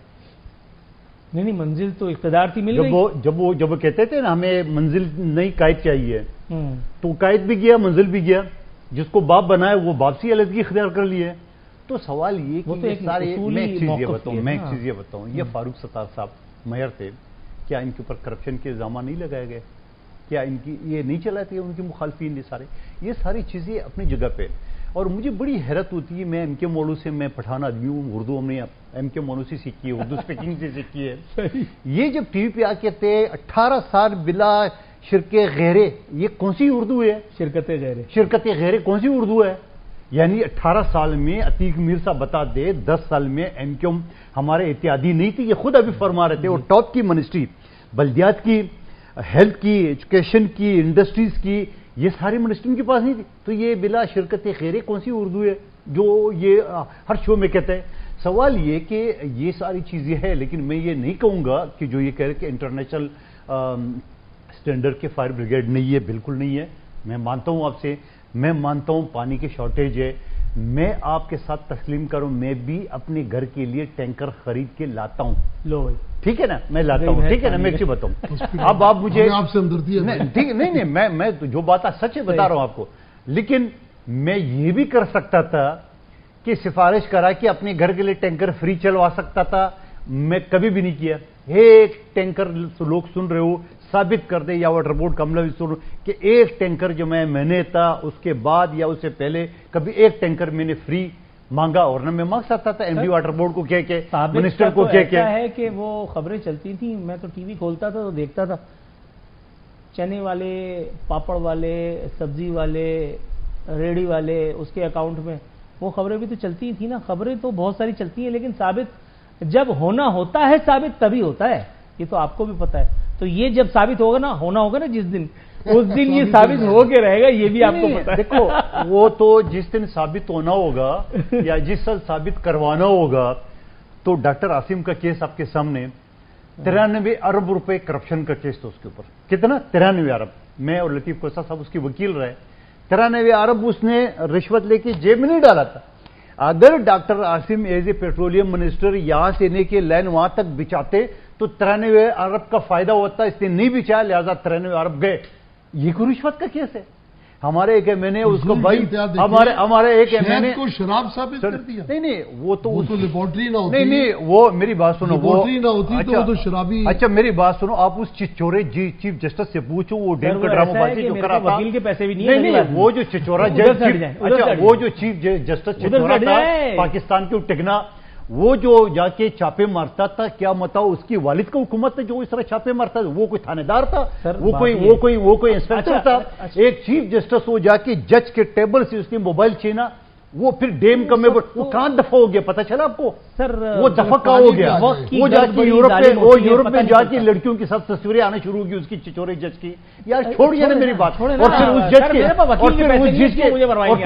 نہیں منزل تو اقتدار تھی، مل گئی. جب وہ کہتے تھے نا ہمیں منزل نہیں قائد چاہیے، تو قائد بھی گیا منزل بھی گیا. جس کو باپ بنائے وہ باپ سے علیحدگی اختیار کر لیے. تو سوال یہ کہ سارے میں ایک چیز یہ بتاؤں یہ فاروق ستار صاحب میئر تھے، کیا ان کے اوپر کرپشن کے الزامات نہیں لگائے گئے؟ کیا ان کی یہ نہیں چلائے تھے ان کے مخالفین؟ یہ ساری چیزیں اپنی جگہ پہ. اور مجھے بڑی حیرت ہوتی ہے، میں ایم کے مولو سے، میں پٹھان آدمی ہوں، اردو ہم نے ایم کے مولو سے سیکھی ہے، اردو اسپیکنگ سے سیکھی ہے. یہ جب ٹی وی پہ آ کے تھے 18 سال بلا شرک غیرے، یہ کون سی اردو ہے؟ شرکت غیرے کون سی اردو ہے؟ یعنی 18 سال میں عتیق میر صاحب بتا دے 10 سال میں ایم کیو ہمارے اتحادی نہیں تھی. یہ خود ابھی فرما رہے تھے. اور ٹاپ کی منسٹری بلدیات کی، ہیلتھ کی، ایجوکیشن کی، انڈسٹریز کی، یہ ساری منسٹری ان کے پاس نہیں تھی. تو یہ بلا شرکت خیرے کون سی اردو ہے جو یہ ہر شو میں کہتا ہے؟ سوال یہ کہ یہ ساری چیزیں ہیں، لیکن میں یہ نہیں کہوں گا کہ جو یہ کہہ رہے کہ انٹرنیشنل اسٹینڈرڈ کے فائر بریگیڈ نہیں ہے، بالکل نہیں ہے. میں مانتا ہوں آپ سے، میں مانتا ہوں پانی کی شارٹیج ہے. میں آپ کے ساتھ تسلیم کروں، میں بھی اپنے گھر کے لیے ٹینکر خرید کے لاتا ہوں. لو بھائی ٹھیک ہے نا، میں لاتا ہوں. ٹھیک ہے نا، میں ایک چیز بتاؤں. اب آپ مجھے آپ سے ہمدردی ہے. ٹھیک نہیں، میں جو بات سچ بتا رہا ہوں آپ کو. لیکن میں یہ بھی کر سکتا تھا کہ سفارش کرا کہ اپنے گھر کے لیے ٹینکر فری چلوا سکتا تھا. میں کبھی بھی نہیں کیا. ایک ٹینکر لوگ سن رہے ہو ثابت کر دے، یا واٹر بورڈ کملہ بھی سن کہ ایک ٹینکر جو میں نے تھا اس کے بعد یا اس سے پہلے کبھی ایک ٹینکر میں نے فری مانگا. اور نہ میں مانگ سکتا تھا ایم ڈی واٹر بورڈ کو کہہ کے، منسٹر کو کہہ کے. ہے کہ وہ خبریں چلتی تھیں، میں تو ٹی وی کھولتا تھا تو دیکھتا تھا چنے والے، پاپڑ والے، سبزی والے، ریڑھی والے، اس کے اکاؤنٹ میں وہ خبریں بھی تو چلتی تھیں نا. خبریں تو بہت ساری چلتی ہیں، لیکن ثابت جب ہونا ہوتا ہے ثابت تبھی ہوتا ہے. یہ تو آپ کو بھی پتا ہے. تو یہ جب ثابت ہوگا نا، ہونا ہوگا نا جس دن، اس دن یہ ثابت ہو کے رہے گا. یہ بھی آپ کو پتا ہے. دیکھو وہ تو جس دن ثابت ہونا ہوگا یا جس سال ثابت کروانا ہوگا. تو ڈاکٹر عاصم کا کیس آپ کے سامنے 93 ارب روپے کرپشن کا کیس تھا اس کے اوپر. کتنا؟ 93 ارب. میں اور لطیف کوسا صاحب اس کی وکیل رہے. 93 ارب اس نے رشوت لے کے جیب میں نہیں ڈالا تھا. اگر doctor Asim as a petroleum minister یہاں سے لے کے لائن وہاں تک بچاتے تو 93 ارب کا فائدہ ہوتا. اس نے نہیں بچایا، لہذا 93 ارب گئے. یہ کوئی رشوت کا کیس ہے؟ ہمارے ایک میں نے اس کو بھائی ہمارے ایک میں نے کو شراب ثابت کر دیا. نہیں وہ تو لیبارٹری نہ ہوتی. نہیں وہ میری بات سنو، لیبارٹری نہ ہوتی تو وہ تو شرابی. اچھا میری بات سنو، آپ اس چچورے چیف جسٹس سے پوچھو وہ ڈیم کا ڈرامہ بازی جو کرا تھا. وکیل کے پیسے بھی نہیں، وہ جو چچورا جج، اچھا وہ جو چیف جسٹس چچورا تھا پاکستان کے ٹکنا، وہ جو جا کے چھاپے مارتا تھا، کیا بتاؤ اس کی والد کا حکومت جو اس طرح چھاپے مارتا تھا؟ وہ کوئی تھانے دار تھا؟ وہ کوئی انسپیکٹر تھا؟ ایک چیف جسٹس وہ جا کے جج کے ٹیبل سے اس نے موبائل چھینا، وہ پھر ڈیم کا میں وہ کہاں دفع ہو گیا پتہ چلا آپ کو؟ سر وہ دفع کہاں ہو گیا؟ وہ جا کے یورپ میں جا کے لڑکیوں کے ساتھ تصویریں آنا شروع ہوگی اس کی چچورے جج کی. یار چھوڑیے نا میری بات. اور پھر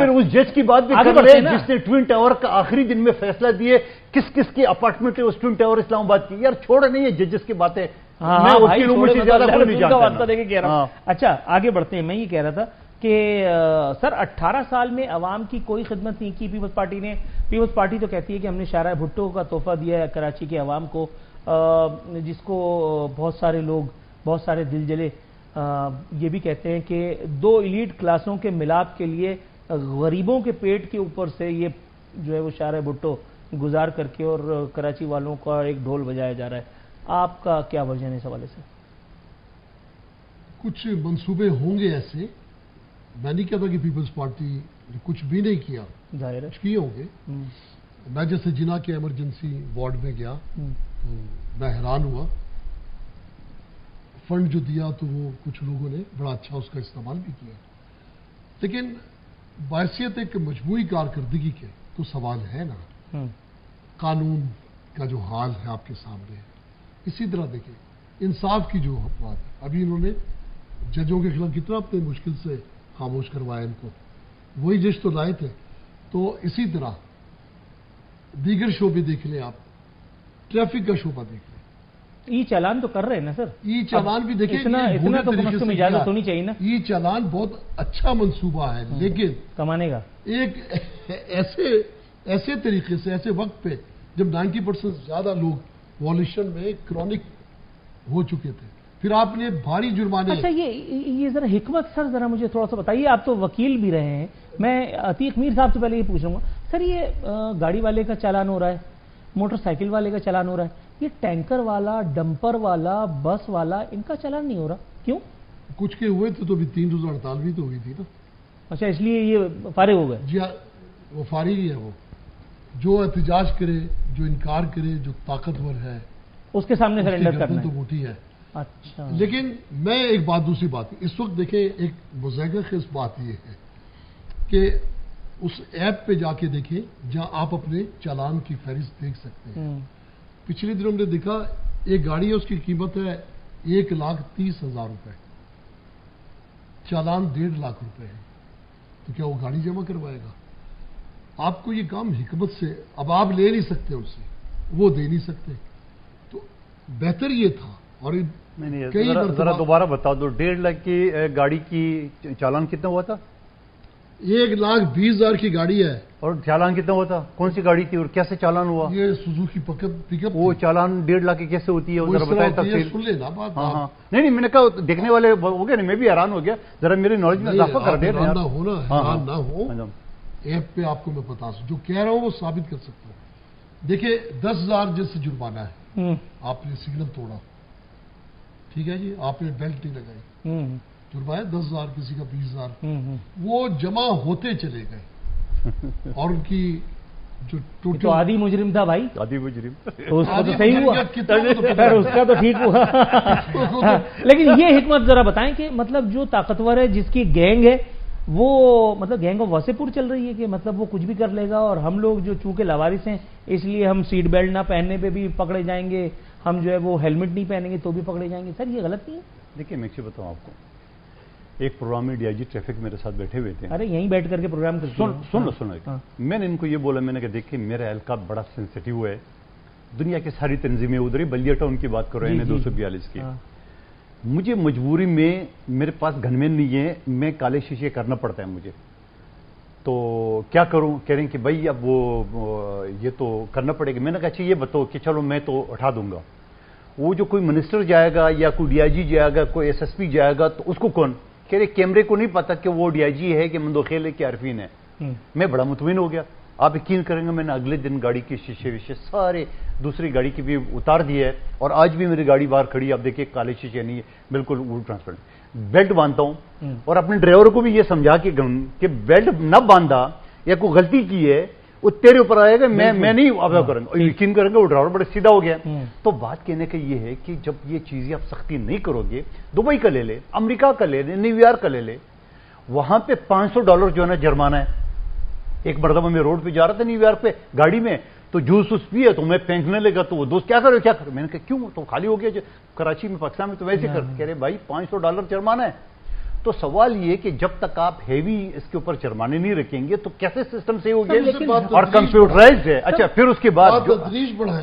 اس جج کی بات بھی کر رہے جس نے ٹوین ٹاور کا آخری دن میں فیصلہ دیے کس کس کی اپارٹمنٹ ہے اس ٹوین ٹاور اسلام آباد کی. یار چھوڑ نہیں ہے ججز کی باتیں. اچھا آگے بڑھتے ہیں. میں یہ کہہ رہا تھا کہ سر 18 سال میں عوام کی کوئی خدمت نہیں کی پیپلز پارٹی نے. پیپلز پارٹی تو کہتی ہے کہ ہم نے شارع بھٹو کا تحفہ دیا ہے کراچی کے عوام کو، جس کو بہت سارے لوگ، بہت سارے دل جلے یہ بھی کہتے ہیں کہ 2 ایلیٹ کلاسوں کے ملاپ کے لیے غریبوں کے پیٹ کے اوپر سے یہ جو ہے وہ شارع بھٹو گزار کر کے اور کراچی والوں کا ایک ڈھول بجایا جا رہا ہے. آپ کا کیا ورژن ہے اس حوالے سے؟ کچھ منصوبے ہوں گے ایسے. میں نہیں کہتا کہ پیپلز پارٹی نے کچھ بھی نہیں کیا، ظاہر کچھ کیے ہوں گے. میں جیسے جنا کے ایمرجنسی وارڈ میں گیا تو میں حیران ہوا. فنڈ جو دیا تو وہ کچھ لوگوں نے بڑا اچھا اس کا استعمال بھی کیا، لیکن بحیثیت ایک مجموعی کارکردگی کے تو سوال ہے نا. قانون کا جو حال ہے آپ کے سامنے ہے. اسی طرح دیکھیں انصاف کی جو بات ہے، ابھی انہوں نے ججوں کے خلاف کتنا اپنے مشکل سے خاموش کروایا ان کو. وہی جج تو لائے تھے. تو اسی طرح دیگر شعبے دیکھ لیں آپ، ٹریفک کا شعبہ دیکھ لیں. ای چالان تو کر رہے ہیں نا سر؟ ای چالان بھی دیکھیں اتنا تو کم از کم اجازت ہونی چاہیے نا. ای چالان بہت اچھا منصوبہ ہے، لیکن کمانے کا ایک ایسے طریقے سے، ایسے وقت پہ جب 90% زیادہ لوگ وائلیشن میں کرونک ہو چکے تھے، پھر آپ نے بھاری جرمانے. اچھا یہ ذرا حکمت سر ذرا مجھے تھوڑا سا بتائیے، آپ تو وکیل بھی رہے ہیں. میں عتیق میر صاحب سے پہلے یہ پوچھ رہا ہوں سر، یہ گاڑی والے کا چالان ہو رہا ہے، موٹر سائیکل والے کا چالان ہو رہا ہے، یہ ٹینکر والا، ڈمپر والا، بس والا، ان کا چالان نہیں ہو رہا کیوں؟ کچھ کے ہوئے تھے تو بھی 3 روز ہڑتال بھی تو ہوئی تھی نا. اچھا اس لیے یہ فارغ ہو گئے؟ جی ہاں، وہ فارغ ہی ہے. وہ جو احتجاج کرے، جو انکار کرے، جو طاقتور ہے اس کے سامنے سرنڈر کرنا تو ہے. موٹی ہے. اچھا لیکن میں ایک بات، دوسری بات اس وقت دیکھیں، ایک مضحکہ خیز بات یہ ہے کہ اس ایپ پہ جا کے دیکھیں جہاں آپ اپنے چالان کی فہرست دیکھ سکتے ہیں. پچھلے دنوں ہم نے دیکھا ایک گاڑی ہے، اس کی قیمت ہے 1,30,000 روپے، چالان 1.5 لاکھ روپے ہے. تو کیا وہ گاڑی جمع کروائے گا؟ آپ کو یہ کام حکمت سے، اب آپ لے نہیں سکتے ان سے، وہ دے نہیں سکتے، تو بہتر یہ تھا. اور ذرا دوبارہ بتا دو، 1.5 لاکھ کی گاڑی کی چالان کتنا ہوا تھا؟ 1,20,000 کی گاڑی ہے. اور چالان کتنا ہوا تھا؟ کون سی گاڑی تھی اور کیسے چالان ہوا؟ یہ سوزوکی پک اپ. وہ چالان 1.5 لاکھ کی کیسے ہوتی ہے؟ ذرا بتائیں تفصیل. سن لینا بات. ہاں نہیں میں نے کہا دیکھنے والے ہو گئے، میں بھی حیران ہو گیا. ذرا میری نالج میں اضافہ کر دیں. حیران نہ ہو. ایپ پہ آپ کو میں بتا سکتا، جو کہہ رہا ہوں وہ ثابت کر سکتا ہوں. دیکھیں 10,000 جیسے جرمانہ ہے، آپ نے سگنل توڑا، ٹھیک ہے جی، آپ نے بیلٹ نہیں لگائی، جرمانہ 10,000، کسی کا 20,000، وہ جمع ہوتے چلے گئے. اور ان کی جو ٹوٹل آدھی مجرم تھا بھائی، آدھی مجرم، اس کا تو صحیح ہوا، اس کا تو ٹھیک ہوا. لیکن یہ حکمت ذرا بتائیں کہ مطلب جو طاقتور ہے، جس کی گینگ ہے، وہ مطلب گینگ آف واسے پور چل رہی ہے کہ مطلب وہ کچھ بھی کر لے گا، اور ہم لوگ جو چونکہ لاوارث ہیں اس لیے ہم سیٹ بیلٹ نہ پہننے پہ بھی پکڑے جائیں گے، ہم جو ہے وہ ہیلمٹ نہیں پہنیں گے تو بھی پکڑے جائیں گے. سر یہ غلط نہیں ہے؟ دیکھیے میں ایک بتاؤں آپ کو، ایک پروگرام میں ڈی آئی جی ٹریفک میرے ساتھ بیٹھے ہوئے تھے. ارے یہیں بیٹھ کر کے پروگرام کرتے ہیں. سن لو. میں نے ان کو یہ بولا، میں نے کہا دیکھیں میرا اہلکا بڑا سینسٹیو ہے، دنیا کی ساری تنظیمیں ادھر ہی بلدیہ ٹاؤن کی بات کر رہے ہیں 242 کی. مجھے مجبوری میں، میرے پاس گن مین نہیں ہے، میں کالے شیشے کرنا پڑتا ہے مجھے، تو کیا کروں؟ کہہ رہے ہیں کہ بھائی اب وہ یہ تو کرنا پڑے گا. میں نے کہا اچھا یہ بتاؤ کہ چلو میں تو اٹھا دوں گا، وہ جو کوئی منسٹر جائے گا یا کوئی ڈی آئی جی جائے گا، کوئی ایس ایس پی جائے گا، تو اس کو کون؟ کہہ رہے کیمرے کو نہیں پتا کہ وہ ڈی آئی جی ہے کہ مندوخیل ہے کہ عارفین ہے. میں بڑا مطمئن ہو گیا. آپ یقین کریں گے میں نے اگلے دن گاڑی کے شیشے ویشے سارے دوسری گاڑی کی بھی اتار دیے ہے، اور آج بھی میری گاڑی باہر کھڑی ہے. آپ دیکھیے کالے شیشے نہیں ہے، بالکل وہ ٹرانسپیرنٹ. بیلٹ باندھتا ہوں، اور اپنے ڈرائیور کو بھی یہ سمجھا کہ بیلٹ نہ باندھا یا کوئی غلطی کی ہے وہ تیرے اوپر آئے گا، میں نہیں آبزرو کروں گا. یقین کریں گے وہ ڈرائیور بڑے سیدھا ہو گیا. تو بات کہنے کا یہ ہے کہ جب یہ چیزیں آپ سختی نہیں کرو گے، دبئی کا لے لے، امریکہ کا لے لے، نیو یارک کا لے لے، وہاں پہ $500 جو ہے نا جرمانہ ہے. ایک مرتبہ میں روڈ پہ جا رہا تھا نیو یارک پہ گاڑی میں، تو جوس پیے تو میں پھینکنے لگا، تو وہ دوست کیا کرو کیا کرو، میں نے کہا کیوں؟ تو خالی ہو گیا. کراچی میں پاکستان میں تو ویسے کہہ رہے بھائی $500 جرمانہ ہے. تو سوال یہ کہ جب تک آپ ہیوی اس کے اوپر جرمانے نہیں رکھیں گے تو کیسے سسٹم صحیح ہو گیا؟ اور کمپیوٹرائزڈ ہے. اچھا پھر اس کے بعد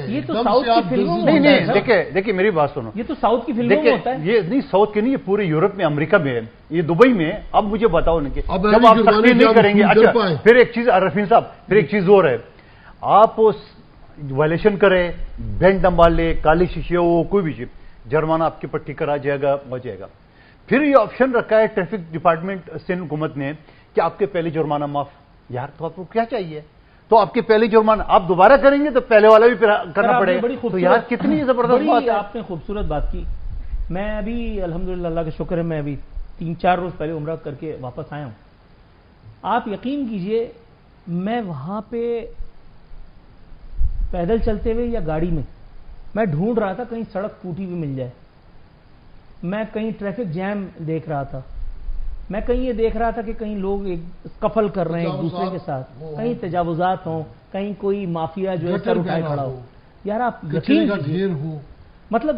یہ تو ساؤتھ کی فلموں میں نہیں، دیکھیں میری بات سنو، یہ تو ساؤتھ کی فلموں میں ہوتا ہے. یہ نہیں ساؤتھ کے نہیں، یہ پورے یورپ میں، امریکہ میں، یہ دبئی میں. اب مجھے بتاؤ نا کہ جب آپ سختی نہیں کریں گے. اچھا پھر ایک چیز عارفین صاحب، پھر ایک چیز اور ہے، آپ وائلیشن کریں، بینٹ نمبر لے، کالی شیشے ہو، کوئی بھی چیز، جرمانہ آپ کے پٹی کرا جائے گا، ہو جائے گا. پھر یہ آپشن رکھا ہے ٹریفک ڈپارٹمنٹ سندھ حکومت نے کہ آپ کے پہلے جرمانہ معاف. یار تو آپ کو کیا چاہیے؟ تو آپ کے پہلے جرمانہ آپ دوبارہ کریں گے تو پہلے والا بھی کرنا پڑے گا. تو یار کتنی زبردست بات ہے. آپ نے خوبصورت بات کی. میں ابھی الحمدللہ اللہ کا شکر ہے، میں ابھی 3-4 روز پہلے عمرہ کر کے واپس آیا ہوں. آپ یقین کیجئے میں وہاں پہ پیدل چلتے ہوئے یا گاڑی میں ڈھونڈ رہا تھا کہیں سڑک ٹوٹی ہوئی مل جائے، میں کہیں ٹریفک جیم دیکھ رہا تھا، میں کہیں یہ دیکھ رہا تھا کہ کہیں لوگ کفل کر رہے ہیں ایک دوسرے کے ساتھ، کہیں تجاوزات ہوں، کہیں کوئی مافیا جو ہے سر اٹھائے کھڑا ہو. یار آپ یقین ہو، مطلب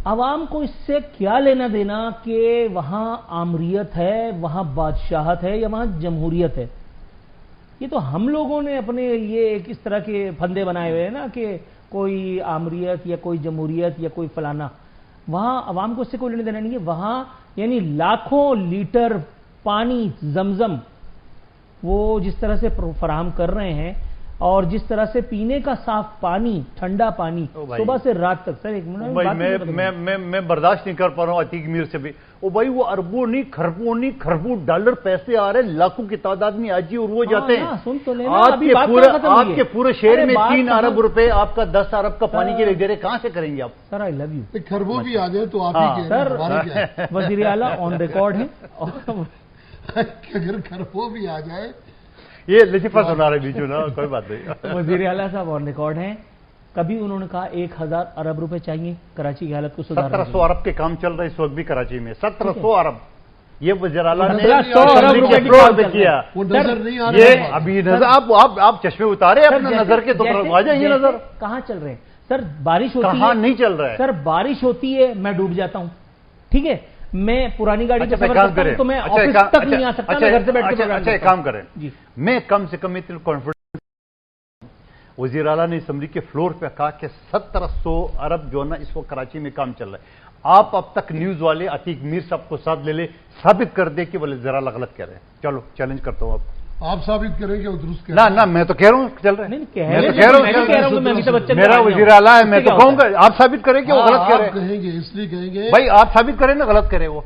عوام کو اس سے کیا لینا دینا کہ وہاں آمریت ہے، وہاں بادشاہت ہے یا وہاں جمہوریت ہے. یہ تو ہم لوگوں نے اپنے لیے ایک اس طرح کے پھندے بنائے ہوئے ہیں نا کہ کوئی آمریت یا کوئی جمہوریت یا کوئی فلانا. وہاں عوام کو اس سے کوئی لینے دینا نہیں ہے. وہاں یعنی لاکھوں لیٹر پانی زمزم وہ جس طرح سے فراہم کر رہے ہیں اور جس طرح سے پینے کا صاف پانی, ٹھنڈا پانی صبح سے رات تک. سر ایک منٹ, میں برداشت نہیں کر پا رہا ہوں عتیق میر سے بھی. او بھائی وہ اربوں نہیں خربوں ڈالر پیسے آ رہے ہیں, لاکھوں کی تعداد میں آج ہی, اور وہ جاتے ہیں. آپ کے پورے شہر میں 3 ارب روپے, آپ کا 10 ارب کا پانی کے لیے دے رہے, کہاں سے کریں گے آپ؟ سر آئی لو یو. خربوں بھی آ جائے تو آپ ہی سر وزیر اعلیٰ آن ریکارڈ ہیں, اگر خربوں بھی آ جائے یہ لطیفہ سنا رہے بیچو نا, کوئی بات نہیں. وزیر اعلیٰ صاحب آن ریکارڈ ہیں, کبھی انہوں نے کہا 1000 ارب روپے چاہیے کراچی کی حالت کو سدھارنے. 1700 ارب کے کام چل رہے اس وقت بھی کراچی میں. 1700 ارب یہ وزیر اعلیٰ نے 100 ارب روپے کیا. وہ نظر نہیں آ یہ رہا. ابھی نظر آپ چشمے اتارے اپنے نظر کے, تو آ جائیں گے نظر. کہاں چل رہے ہیں سر؟ بارش ہوتی ہے, کہاں نہیں چل رہا ہے سر. بارش ہوتی ہے میں ڈوب جاتا ہوں, ٹھیک ہے. میں پرانی گاڑی پہ سفر کرتا ہوں تو میں آفس تک نہیں آ سکتا, میں گھر سے بیٹھ کے پروگرام. اچھا ایک کام کریں, جی میں کم سے کم اتنا کانفیڈنس. وزیر اعلیٰ نے اسمبلی کے فلور پہ کہا کہ 1700 ارب جو ہے نا اس وقت کراچی میں کام چل رہا ہے. آپ اب تک نیوز والے عتیق میر صاحب کو ساتھ لے لے, ثابت کر دے کہ وہ وزیر اعلیٰ غلط کہہ رہے ہیں. چلو چیلنج کرتا ہوں آپ ثابت کریں کہ وہ درست کہہ رہے ہیں. نہ میں تو کہہ رہا ہوں چل رہا ہے. میرا میرا وزیر اعلیٰ ہے, میں تو کہوں گا آپ ثابت کریں کہ وہ غلط کہہ رہے ہیں. کہیں گے اس لیے کہیں گے بھائی آپ ثابت کریں نا غلط کرے وہ.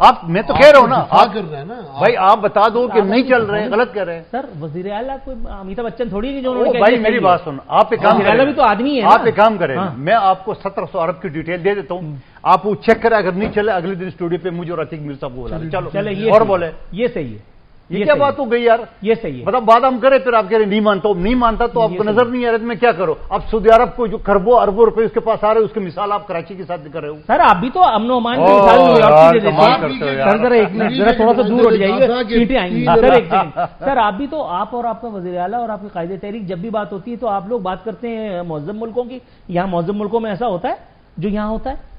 آپ میں تو کہہ رہا ہوں نا, آپ کر رہے ہیں نا. بھائی آپ بتا دو کہ نہیں چل رہے ہیں, غلط کہہ رہے ہیں. سر وزیر اعلیٰ کوئی امیتابھ بچن تھوڑی ہے جو بھائی میری بات سن, آپ ایک کام کریں, بھی تو آدمی ہے, آپ ایک کام کریں, میں آپ کو 1700 ارب کی ڈیٹیل دے دیتا ہوں, آپ وہ چیک کریں, اگر نہیں چلے اگلے دن اسٹوڈیو پہ مجھے اور عتیق میر صاحب کو بلا لیں. چلو اور بولے, یہ صحیح ہے. یہ کیا بات ہو گئی یار؟ یہ صحیح ہے. مطلب بات ہم کریں پھر آپ کہہ رہے نہیں مانتا ہوں, نہیں مانتا تو آپ کو نظر نہیں آ رہا, میں کیا کروں؟ اب سعودی عرب کو جو خربوں اربوں روپے اس کے پاس آ رہے ہیں, اس کی مثال آپ کراچی کے ساتھ کر رہے ہو. سر آپ بھی تو امن و امان کی مثال دے دیتے ہیں. سر ذرا ایک منٹ, ذرا تھوڑا سا دور ہٹ جائیے, چیٹیں آئیں گی. سر ایک سیکنڈ, سر آپ بھی تو, آپ اور آپ کا وزیر اعلیٰ اور آپ کی قائد تحریک جب بھی بات ہوتی ہے تو آپ لوگ بات کرتے ہیں معظم ملکوں کی. یہاں معظم ملکوں میں ایسا ہوتا ہے جو یہاں ہوتا ہے؟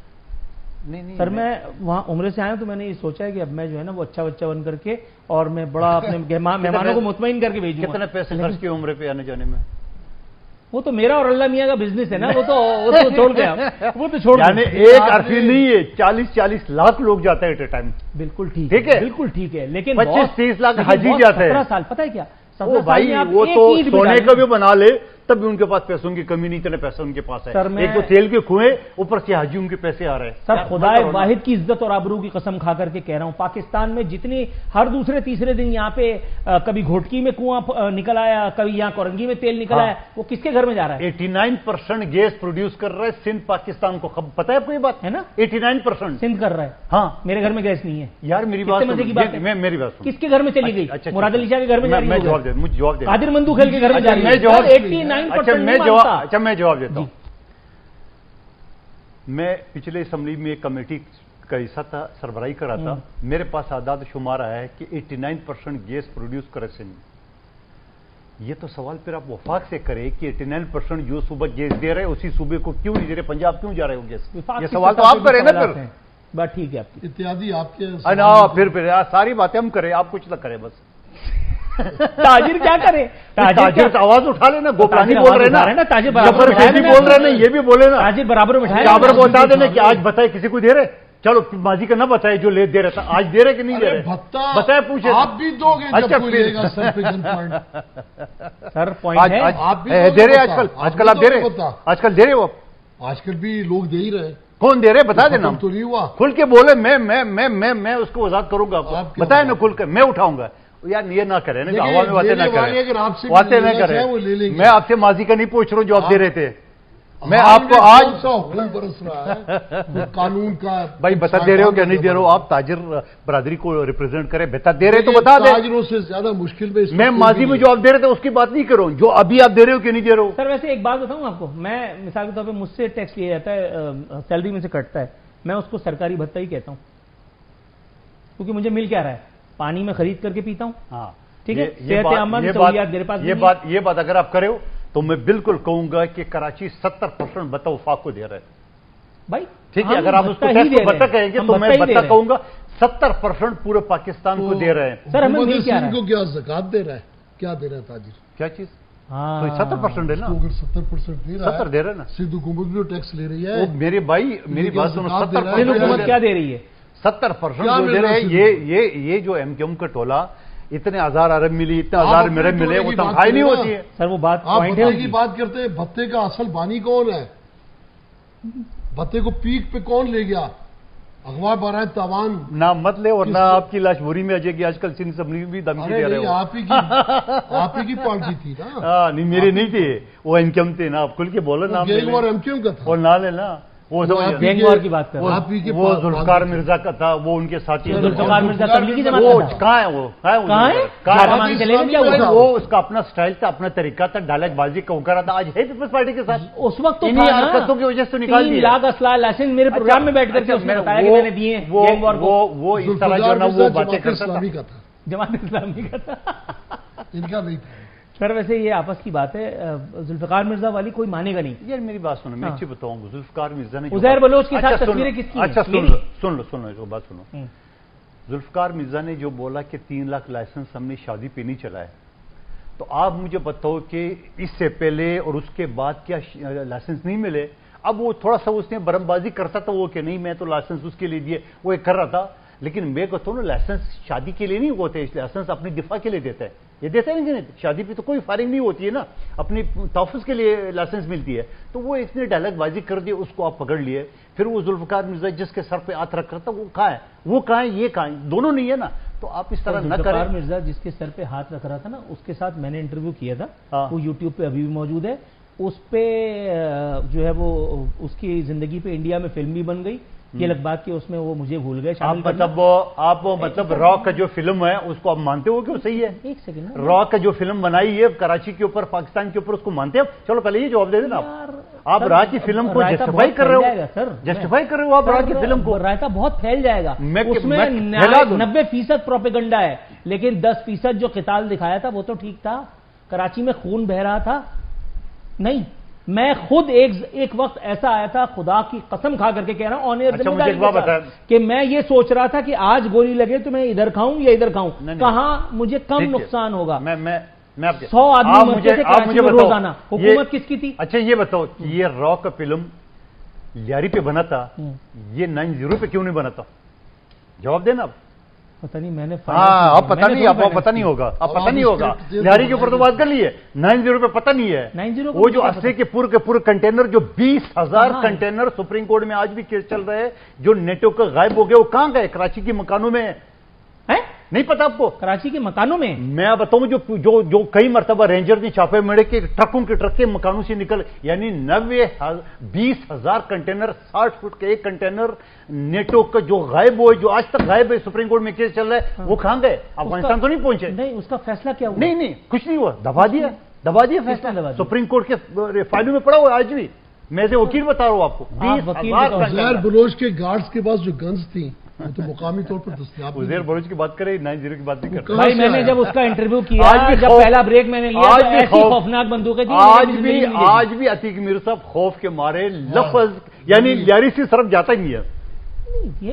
سر میں وہاں عمرے سے آیا تو میں نے یہ سوچا ہے کہ اب میں جو ہے نا وہ اچھا بچہ بن کر کے اور میں بڑا اپنے مہمانوں کو مطمئن کر کے بھیجوں. کتنے پیسے خرچ کیے عمرے پہ آنے جانے میں؟ وہ تو میرا اور اللہ میاں کا بزنس ہے نا, وہ تو چھوڑ گیا, وہ تو چھوڑ. یعنی ایک عرفی نہیں ہے, 40 لاکھ لوگ جاتے ہیں ایٹ اے ٹائم. بالکل ٹھیک ہے, بالکل ٹھیک ہے, لیکن 25-30 لاکھ حاجی جاتے ہیں. 17 سال پتہ ہے کیا, بھائی وہ تو سونے کا بھی بنا لے تب بھی ان کے پاس پیسوں کی کمی نہیں, اتنے پیسے ان کے پاس ہے. ایک تو تیل کے کنویں, اوپر سے حاجیوں کے پیسے آ رہے ہیں. سر خدا واحد کی عزت اور آبرو کی قسم کھا کر کے کہہ رہا ہوں, پاکستان میں جتنی ہر دوسرے تیسرے دن یہاں پہ کبھی گھوٹکی میں کنواں نکل آیا, کبھی یہاں کورنگی میں تیل نکل آیا, وہ کس کے گھر میں جا رہا ہے؟ 89% گیس پروڈیوس کر رہا ہے سندھ پاکستان کو. پتہ ہے آپ کو یہ بات ہے نا, 89% سندھ کر رہا ہے. ہاں میرے گھر میں گیس نہیں ہے یار. میری بات میری بات کس کے گھر میں چلی گئی؟ مراد علی شاہ کے گھر میں. میں جواب دے, مجھے جواب دے. قادر مندوخیل کے گھر میں جا رہی ہے. اچھا میں جواب دیتا ہوں. میں پچھلے اسمبلی میں ایک کمیٹی کا حصہ تھا, سربراہی کر رہا تھا. میرے پاس اعداد شمار آیا ہے کہ 89% گیس پروڈیوس کرے سندھ. یہ تو سوال پھر آپ وفاق سے کریں کہ 89% جو صوبہ گیس دے رہے اسی صوبے کو کیوں نہیں دے رہے, پنجاب کیوں جا رہے ہو گیس؟ یہ سوال تو آپ کریں نا. پھر بات ٹھیک ہے, آپ کی اتحادی آپ کے پھر ساری باتیں ہم کریں, آپ کچھ نہ کریں بس. تاجر کیا کرے؟ تاجر آواز اٹھا لینا, گوپانی بول رہے نا, تاجر بول رہے نا, یہ بھی بولے نا. تاجر برابر بٹھائے, برابر بتا دینا کہ آج بتائے کسی کو دے رہے. چلو ماضی کا نہ بتائے جو لے دے رہا تھا, آج دے رہے کہ نہیں دے رہے بتائے, پوچھے. آپ بھی دو گے سر پوائنٹ ہے, آپ دے رہے آج کل آپ دے رہے, آج کل دے رہے ہو, آج کل بھی لوگ دے ہی رہے. کون دے رہے بتا دینا. تو نہیں ہوا, کھل کے بولے, میں اس کو وضاحت کروں گا. بتائے نا کھل کے, میں اٹھاؤں گا. یار یہ نہ کریں نا, ہوا میں باتیں نہ کریں, باتیں نہ کریں. میں آپ سے ماضی کا نہیں پوچھ رہا ہوں جو آپ دے رہے تھے. میں آپ کو آج برس رہا ہے قانون کا. بھائی بتا دے رہے ہو کہ نہیں دے رہے ہو, آپ تاجر برادری کو ریپرزینٹ کریں. بتا دے رہے تو بتا دیں. تاجروں سے زیادہ مشکل میں ماضی میں جو آپ دے رہے تھے اس کی بات نہیں کروں, جو ابھی آپ دے رہے ہو کہ نہیں دے رہے ہو. سر ویسے ایک بات بتاؤں آپ کو, میں مثال کے طور پہ مجھ سے ٹیکس لیا جاتا ہے, سیلری میں سے کٹتا ہے, میں اس کو سرکاری بھتہ ہی کہتا ہوں, کیونکہ مجھے مل کیا رہا ہے, پانی میں خرید کر کے پیتا ہوں. ہاں ٹھیک ہے, صحت عامہ کی سہولیات میرے پاس. یہ بات اگر آپ کرے ہو تو میں بالکل کہوں گا کہ کراچی 70% بتا وفاق کو دے رہا ہے. بھائی ٹھیک ہے, اگر آپ اس کو بتا کہیں گے تو میں بتا کہوں گا 70% پورے پاکستان کو دے رہے ہیں. سر ہمیں مل کیا رہا ہے, کو کیا زکات دے رہا ہے, کیا دے رہا ہے تاجر؟ کیا چیز؟ ہاں تو 70% ہے نا، تو اگر 70% دے رہا ہے، 70 دے رہا ہے نا، سندھ حکومت بھی ٹیکس لے رہی ہے. وہ میرے بھائی میری بات سنو، زکوٰۃ دے رہا ہے. 70% حکومت کیا دے رہی ہے؟ 70% جو دے رہے ہیں. یہ جو ایم کیو ایم کا ٹولہ اتنے ہزار ارب ملی، اتنے ہزار میرے ملے، وہ تنخواہ نہیں ہوتی ہے. سر وہ بات آپ پوائنٹ ہے بھتے کی بات کرتے ہیں، بھتے کا اصل بانی کون ہے؟ بھتے کو پیک پہ کون لے گیا؟ اغوا برائے تاوان. نہ مت لے ورنہ آپ کی لاش بوری میں آ جائے گی. آج کل سندھ اسمبلی میں بھی دھمکی دے رہے ہو. آپ ہی کی پارٹی تھی نا. ہاں نہیں میری نہیں تھی، وہ ایم کیو ایم تھے نا. آپ کھل کے بولو نام gang war MQM کا تھا. اور نہ لینا وہ گینگ وار کی بات کر رہے ہیں. آپ ہی کے وہ ذوالفقار مرزا کا تھا، وہ ان کے ساتھی. ذوالفقار مرزا تبلیغی جماعت وہ کا تھا. کہاں ہے؟ وہ کہاں ہے؟ چلے گا کیا ہوا؟ وہ اس کا اپنا سٹائل تھا، اپنا طریقہ تھا، ڈائلاگ بازی کا کرا تھا. آج ہے پیپلز پارٹی کے ساتھ. اس وقت تو انہی حرکتوں کی وجہ سے نکال 3 دیا. لاکھ اسلحہ لائسنس میرے پروگرام میں بیٹھ کر کے اس نے بتایا کہ میں نے دیے ہیں گینگ وار کو. وہ اس طرح جو نا وہ باتیں کرتا تھا. اسلامی کا تھا، جماعت اسلامی کا تھا. ان کا نہیں تھا. سر ویسے یہ آپس کی بات ہے، ذوالفقار مرزا والی کوئی مانے گا نہیں. یار میری بات سنو، میں اچھی بتاؤں گا. ذوالفقار مرزا نے عزیر بلوچ کے ساتھ تصویریں کس کی ہیں؟ اچھا سن لو بات سنو. ذوالفقار مرزا نے جو بولا کہ 3 لاکھ لائسنس ہم نے شادی پہ نہیں چلائے، تو آپ مجھے بتاؤ کہ اس سے پہلے اور اس کے بعد کیا لائسنس نہیں ملے؟ اب وہ تھوڑا سا اس نے برم بازی کرتا تھا وہ کہ نہیں میں تو لائسنس اس کے لیے دیے، وہ ایک کر رہا تھا. لیکن میں کہتا ہوں نا لائسنس شادی کے لیے نہیں ہوتے، لائسنس اپنی دفاع کے لیے دیتا ہے. یہ دیتا ہے نہیں، شادی پہ تو کوئی فائرنگ نہیں ہوتی ہے نا، اپنی تحفظ کے لیے لائسنس ملتی ہے. تو وہ اس نے ڈائلاگ بازی کر دی، اس کو آپ پکڑ لیے. پھر وہ ذوالفقار مرزا جس کے سر پہ ہاتھ رکھا تھا وہ کہاں ہے؟ وہ کہاں ہے؟ یہ کہاں ہے؟ دونوں نہیں ہے نا. تو آپ اس طرح نہ کریں. ذوالفقار مرزا جس کے سر پہ ہاتھ رکھ رہا تھا نا، اس کے ساتھ میں نے انٹرویو کیا تھا، وہ یوٹیوب پہ ابھی بھی موجود ہے. اس پہ جو ہے وہ اس کی زندگی پہ انڈیا میں فلم بھی بن گئی. یہ الگ بات کہ اس میں وہ مجھے بھول گئے. آپ مطلب راک کا جو فلم ہے اس کو آپ مانتے ہو کہ وہ صحیح ہے؟ ایک سیکنڈ، راک کا جو فلم بنائی ہے کراچی کے اوپر، پاکستان کے اوپر، اس کو مانتے ہیں؟ چلو پہلے یہ جواب دے دینا. آپ راک کی فلم کو جسٹیفائی کر رہے ہو سر، جسٹیفائی کر رہے ہو آپ راک کی فلم کو. رائتا بہت پھیل جائے گا. اس میں 90% پروپیگنڈا ہے، لیکن 10% جو قتال دکھایا تھا وہ تو ٹھیک تھا. کراچی میں خون بہ رہا تھا نہیں. میں خود ایک وقت ایسا آیا تھا، خدا کی قسم کھا کر کے کہہ رہا ہوں آن ایئر، کہ میں یہ سوچ رہا تھا کہ آج گولی لگے تو میں ادھر کھاؤں یا ادھر کھاؤں، کہاں مجھے کم نقصان ہوگا. 100 آدمی مرتے تھے کراچی میں روزانہ. حکومت کس کی تھی؟ اچھا یہ بتاؤ، یہ راک کا فلم لیاری پہ بنا تھا، یہ 90 پہ کیوں نہیں بنا تھا؟ جواب دینا. پتہ نہیں، میں نے اب پتہ نہیں، آپ پتہ نہیں ہوگا، اب پتہ نہیں ہوگا. لیاری کے اوپر تو بات کر لی ہے. 90 پہ پتہ نہیں ہے. 90 وہ جو اسلحے کے پورے کنٹینر، جو 20,000 کنٹینر سپریم کورٹ میں آج بھی کیس چل رہے ہیں، جو نیٹو کا غائب ہو گئے، وہ کہاں گئے؟ کراچی کے مکانوں میں ہے. نہیں پتا آپ کو؟ کراچی کے مکانوں میں میں بتاؤں جو کئی مرتبہ رینجر نے چھاپے مارے کہ ٹرکوں کے ٹرک کے مکانوں سے نکل، یعنی 20,000 کنٹینر، 60 فٹ کا ایک کنٹینر نیٹو کا جو غائب ہوئے، جو آج تک غائب ہے، سپریم کورٹ میں کیس چل رہا ہے، وہ کہاں گئے؟ افغانستان تو نہیں پہنچے. نہیں، اس کا فیصلہ کیا ہوا؟ نہیں کچھ نہیں ہوا، دبا دیا فیصلہ. سپریم کورٹ کے فائلوں میں پڑا ہوا آج بھی. میں سے وکیل بتا رہا ہوں آپ کو. عزیر بلوچ کے گارڈز کے پاس جو گنز تھیں وہ تو مقامی طور پر دستیاب. عزیر بلوچ کی بات کریں، 90 کی بات نہیں کرتے. بھائی میں نے جب اس کا انٹرویو کیا، جب پہلا بریک میں نے لیا، ایسی خوفناک بندوقیں تھیں. آج بھی عتیق میر صاحب خوف کے مارے لفظ، یعنی لیاری سے طرف جاتا ہی نہیں ہے.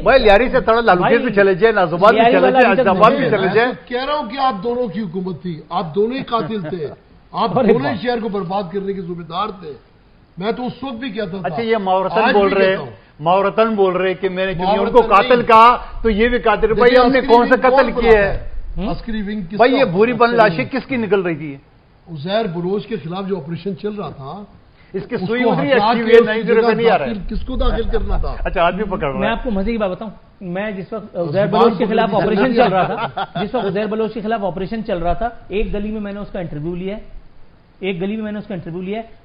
بھائی لیاری سے تھوڑا لالوکیت بھی چلے جائے، نازوباد بھی چلے جائے، حیدرآباد بھی چلے جائے. کہہ رہا ہوں کہ آپ دونوں کی حکومت تھی، آپ دونوں ہی قاتل تھے، آپ دونوں ہی شہر کو برباد کرنے کے ذمہ دار تھے. میں تو اس وقت بھی کہتا تھا. اچھا یہ ماورتن بول رہے کہ میں نے ان کو قاتل کہا تو یہ بھی قاتل. بھائی ہم نے کون سا قتل کیا ہے؟ عسکری ونگ. بھائی یہ بھوری بن لاشیں کس کی نکل رہی تھی؟ عزیر بلوچ کے خلاف جو آپریشن چل رہا تھا، اس کی سوئی اتری اچھی ہوئی ہے، 90 پہ نہیں آ رہا ہے. کس کو داخل کرنا تھا؟ اچھا آدمی پکڑ رہا ہے. میں آپ کو مزے کی بات بتاؤں، میں جس وقت عزیر بلوچ کے خلاف آپریشن چل رہا تھا، ایک گلی میں نے اس کا انٹرویو لیا ہے،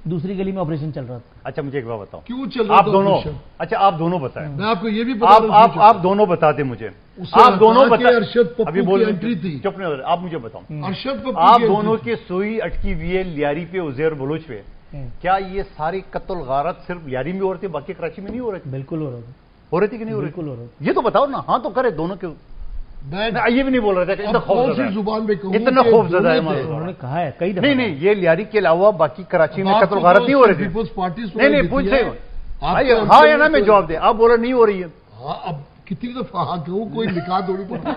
دوسری گلی میں آپریشن چل رہا تھا. اچھا مجھے ایک بات بتاؤ، کیوں چل رہا تھا؟ اچھا آپ دونوں بتائیں. میں آپ کو یہ بھی آپ دونوں بتا دیں مجھے. آپ دونوں بتائیں. ابھی بول چپ نہیں ہو رہے، آپ مجھے بتاؤں. آپ دونوں کی سوئی اٹکی ہوئی ہے لیاری پہ، عزیر بلوچ پہ. کیا یہ ساری قتل غارت صرف لیاری میں ہو رہی تھی، باقی کراچی میں نہیں ہو رہی تھی؟ بالکل ہو رہی تھی کہ نہیں ہو رہی؟ بالکل ہو رہی تھی. یہ تو بتاؤ نا. ہاں تو کرے دونوں کے. میں یہ بھی نہیں بول رہا تھا کہ اتنا خوف زدہ ہے. انہوں نے کہا ہے کئی دفعہ. نہیں یہ لیاری کے علاوہ باقی کراچی میں قتل غارت نہیں ہو رہی تھی. نہیں پوچھ رہے ہاں یا نا میں جواب دے. آپ بول رہے نہیں ہو رہی ہے. اب کتنی دفعہ ہاں کہوں، کوئی نکاح تھوڑی پڑتا.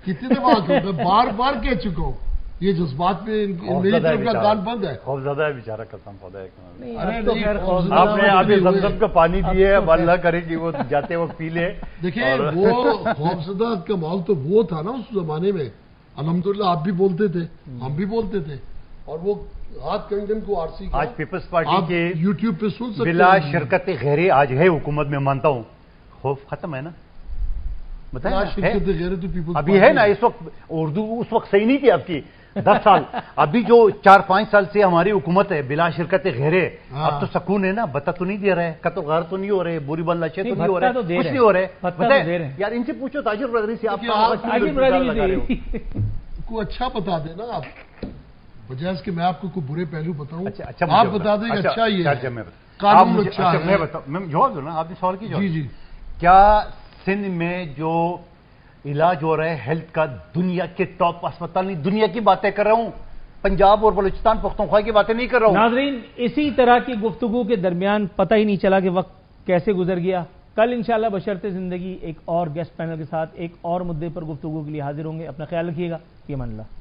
کتنی دفعہ میں بار بار کہہ چکا ہوں یہ جذبات میں میری طرف کا کان بند ہے. خوف زیادہ ہے بیچارہ قسم خدا ہے. ارے نہیں، آپ نے ابھی زمزم کا پانی دیے ہے، اللہ کرے کہ وہ جاتے وقت پی لے. دیکھیں وہ خوفزدہ کا ماحول تو وہ تھا نا اس زمانے میں. الحمدللہ آپ بھی بولتے تھے، ہم بھی بولتے تھے، اور وہ ہاتھ کنگن کو آرسی آج پیپلز پارٹی کے یوٹیوب پہ سن سکتے بلا شرکت غیرے آج ہے حکومت میں، مانتا ہوں. خوف ختم ہے نا؟ بتائیں ابھی ہے نا. اس وقت اردو اس وقت صحیح نہیں تھی آپ کی 10 سال. ابھی جو 4-5 سال سے ہماری حکومت ہے بلا شرکت غیرے، اب تو سکون ہے نا. بتا تو نہیں دے رہے، قتل غار تو نہیں ہو رہے، بری بل نشے تو نہیں ہو رہے، کچھ نہیں ہو رہے. بتائیں یار ان سے پوچھو تاجر برادری سے، آپ کو اچھا بتا دیں نا آپ، بجائے اس کہ میں آپ کو کوئی برے پہلو بتاؤں. اچھا آپ بتا دیں کہ اچھا یہ قانون اچھا ہے. میں جواب دوں نا، آپ نے سوال کی جواب. جی جی. کیا سندھ میں جو علاج ہو رہا ہے ہیلتھ کا، دنیا کے ٹاپ اسپتال، نہیں دنیا کی باتیں کر رہا ہوں، پنجاب اور بلوچستان پختونخوا کی باتیں نہیں کر رہا ہوں. ناظرین اسی طرح کی گفتگو کے درمیان پتہ ہی نہیں چلا کہ وقت کیسے گزر گیا. کل انشاءاللہ بشرط زندگی ایک اور گیسٹ پینل کے ساتھ ایک اور مدعے پر گفتگو کے لیے حاضر ہوں گے. اپنا خیال رکھیے گا. فی امان اللہ.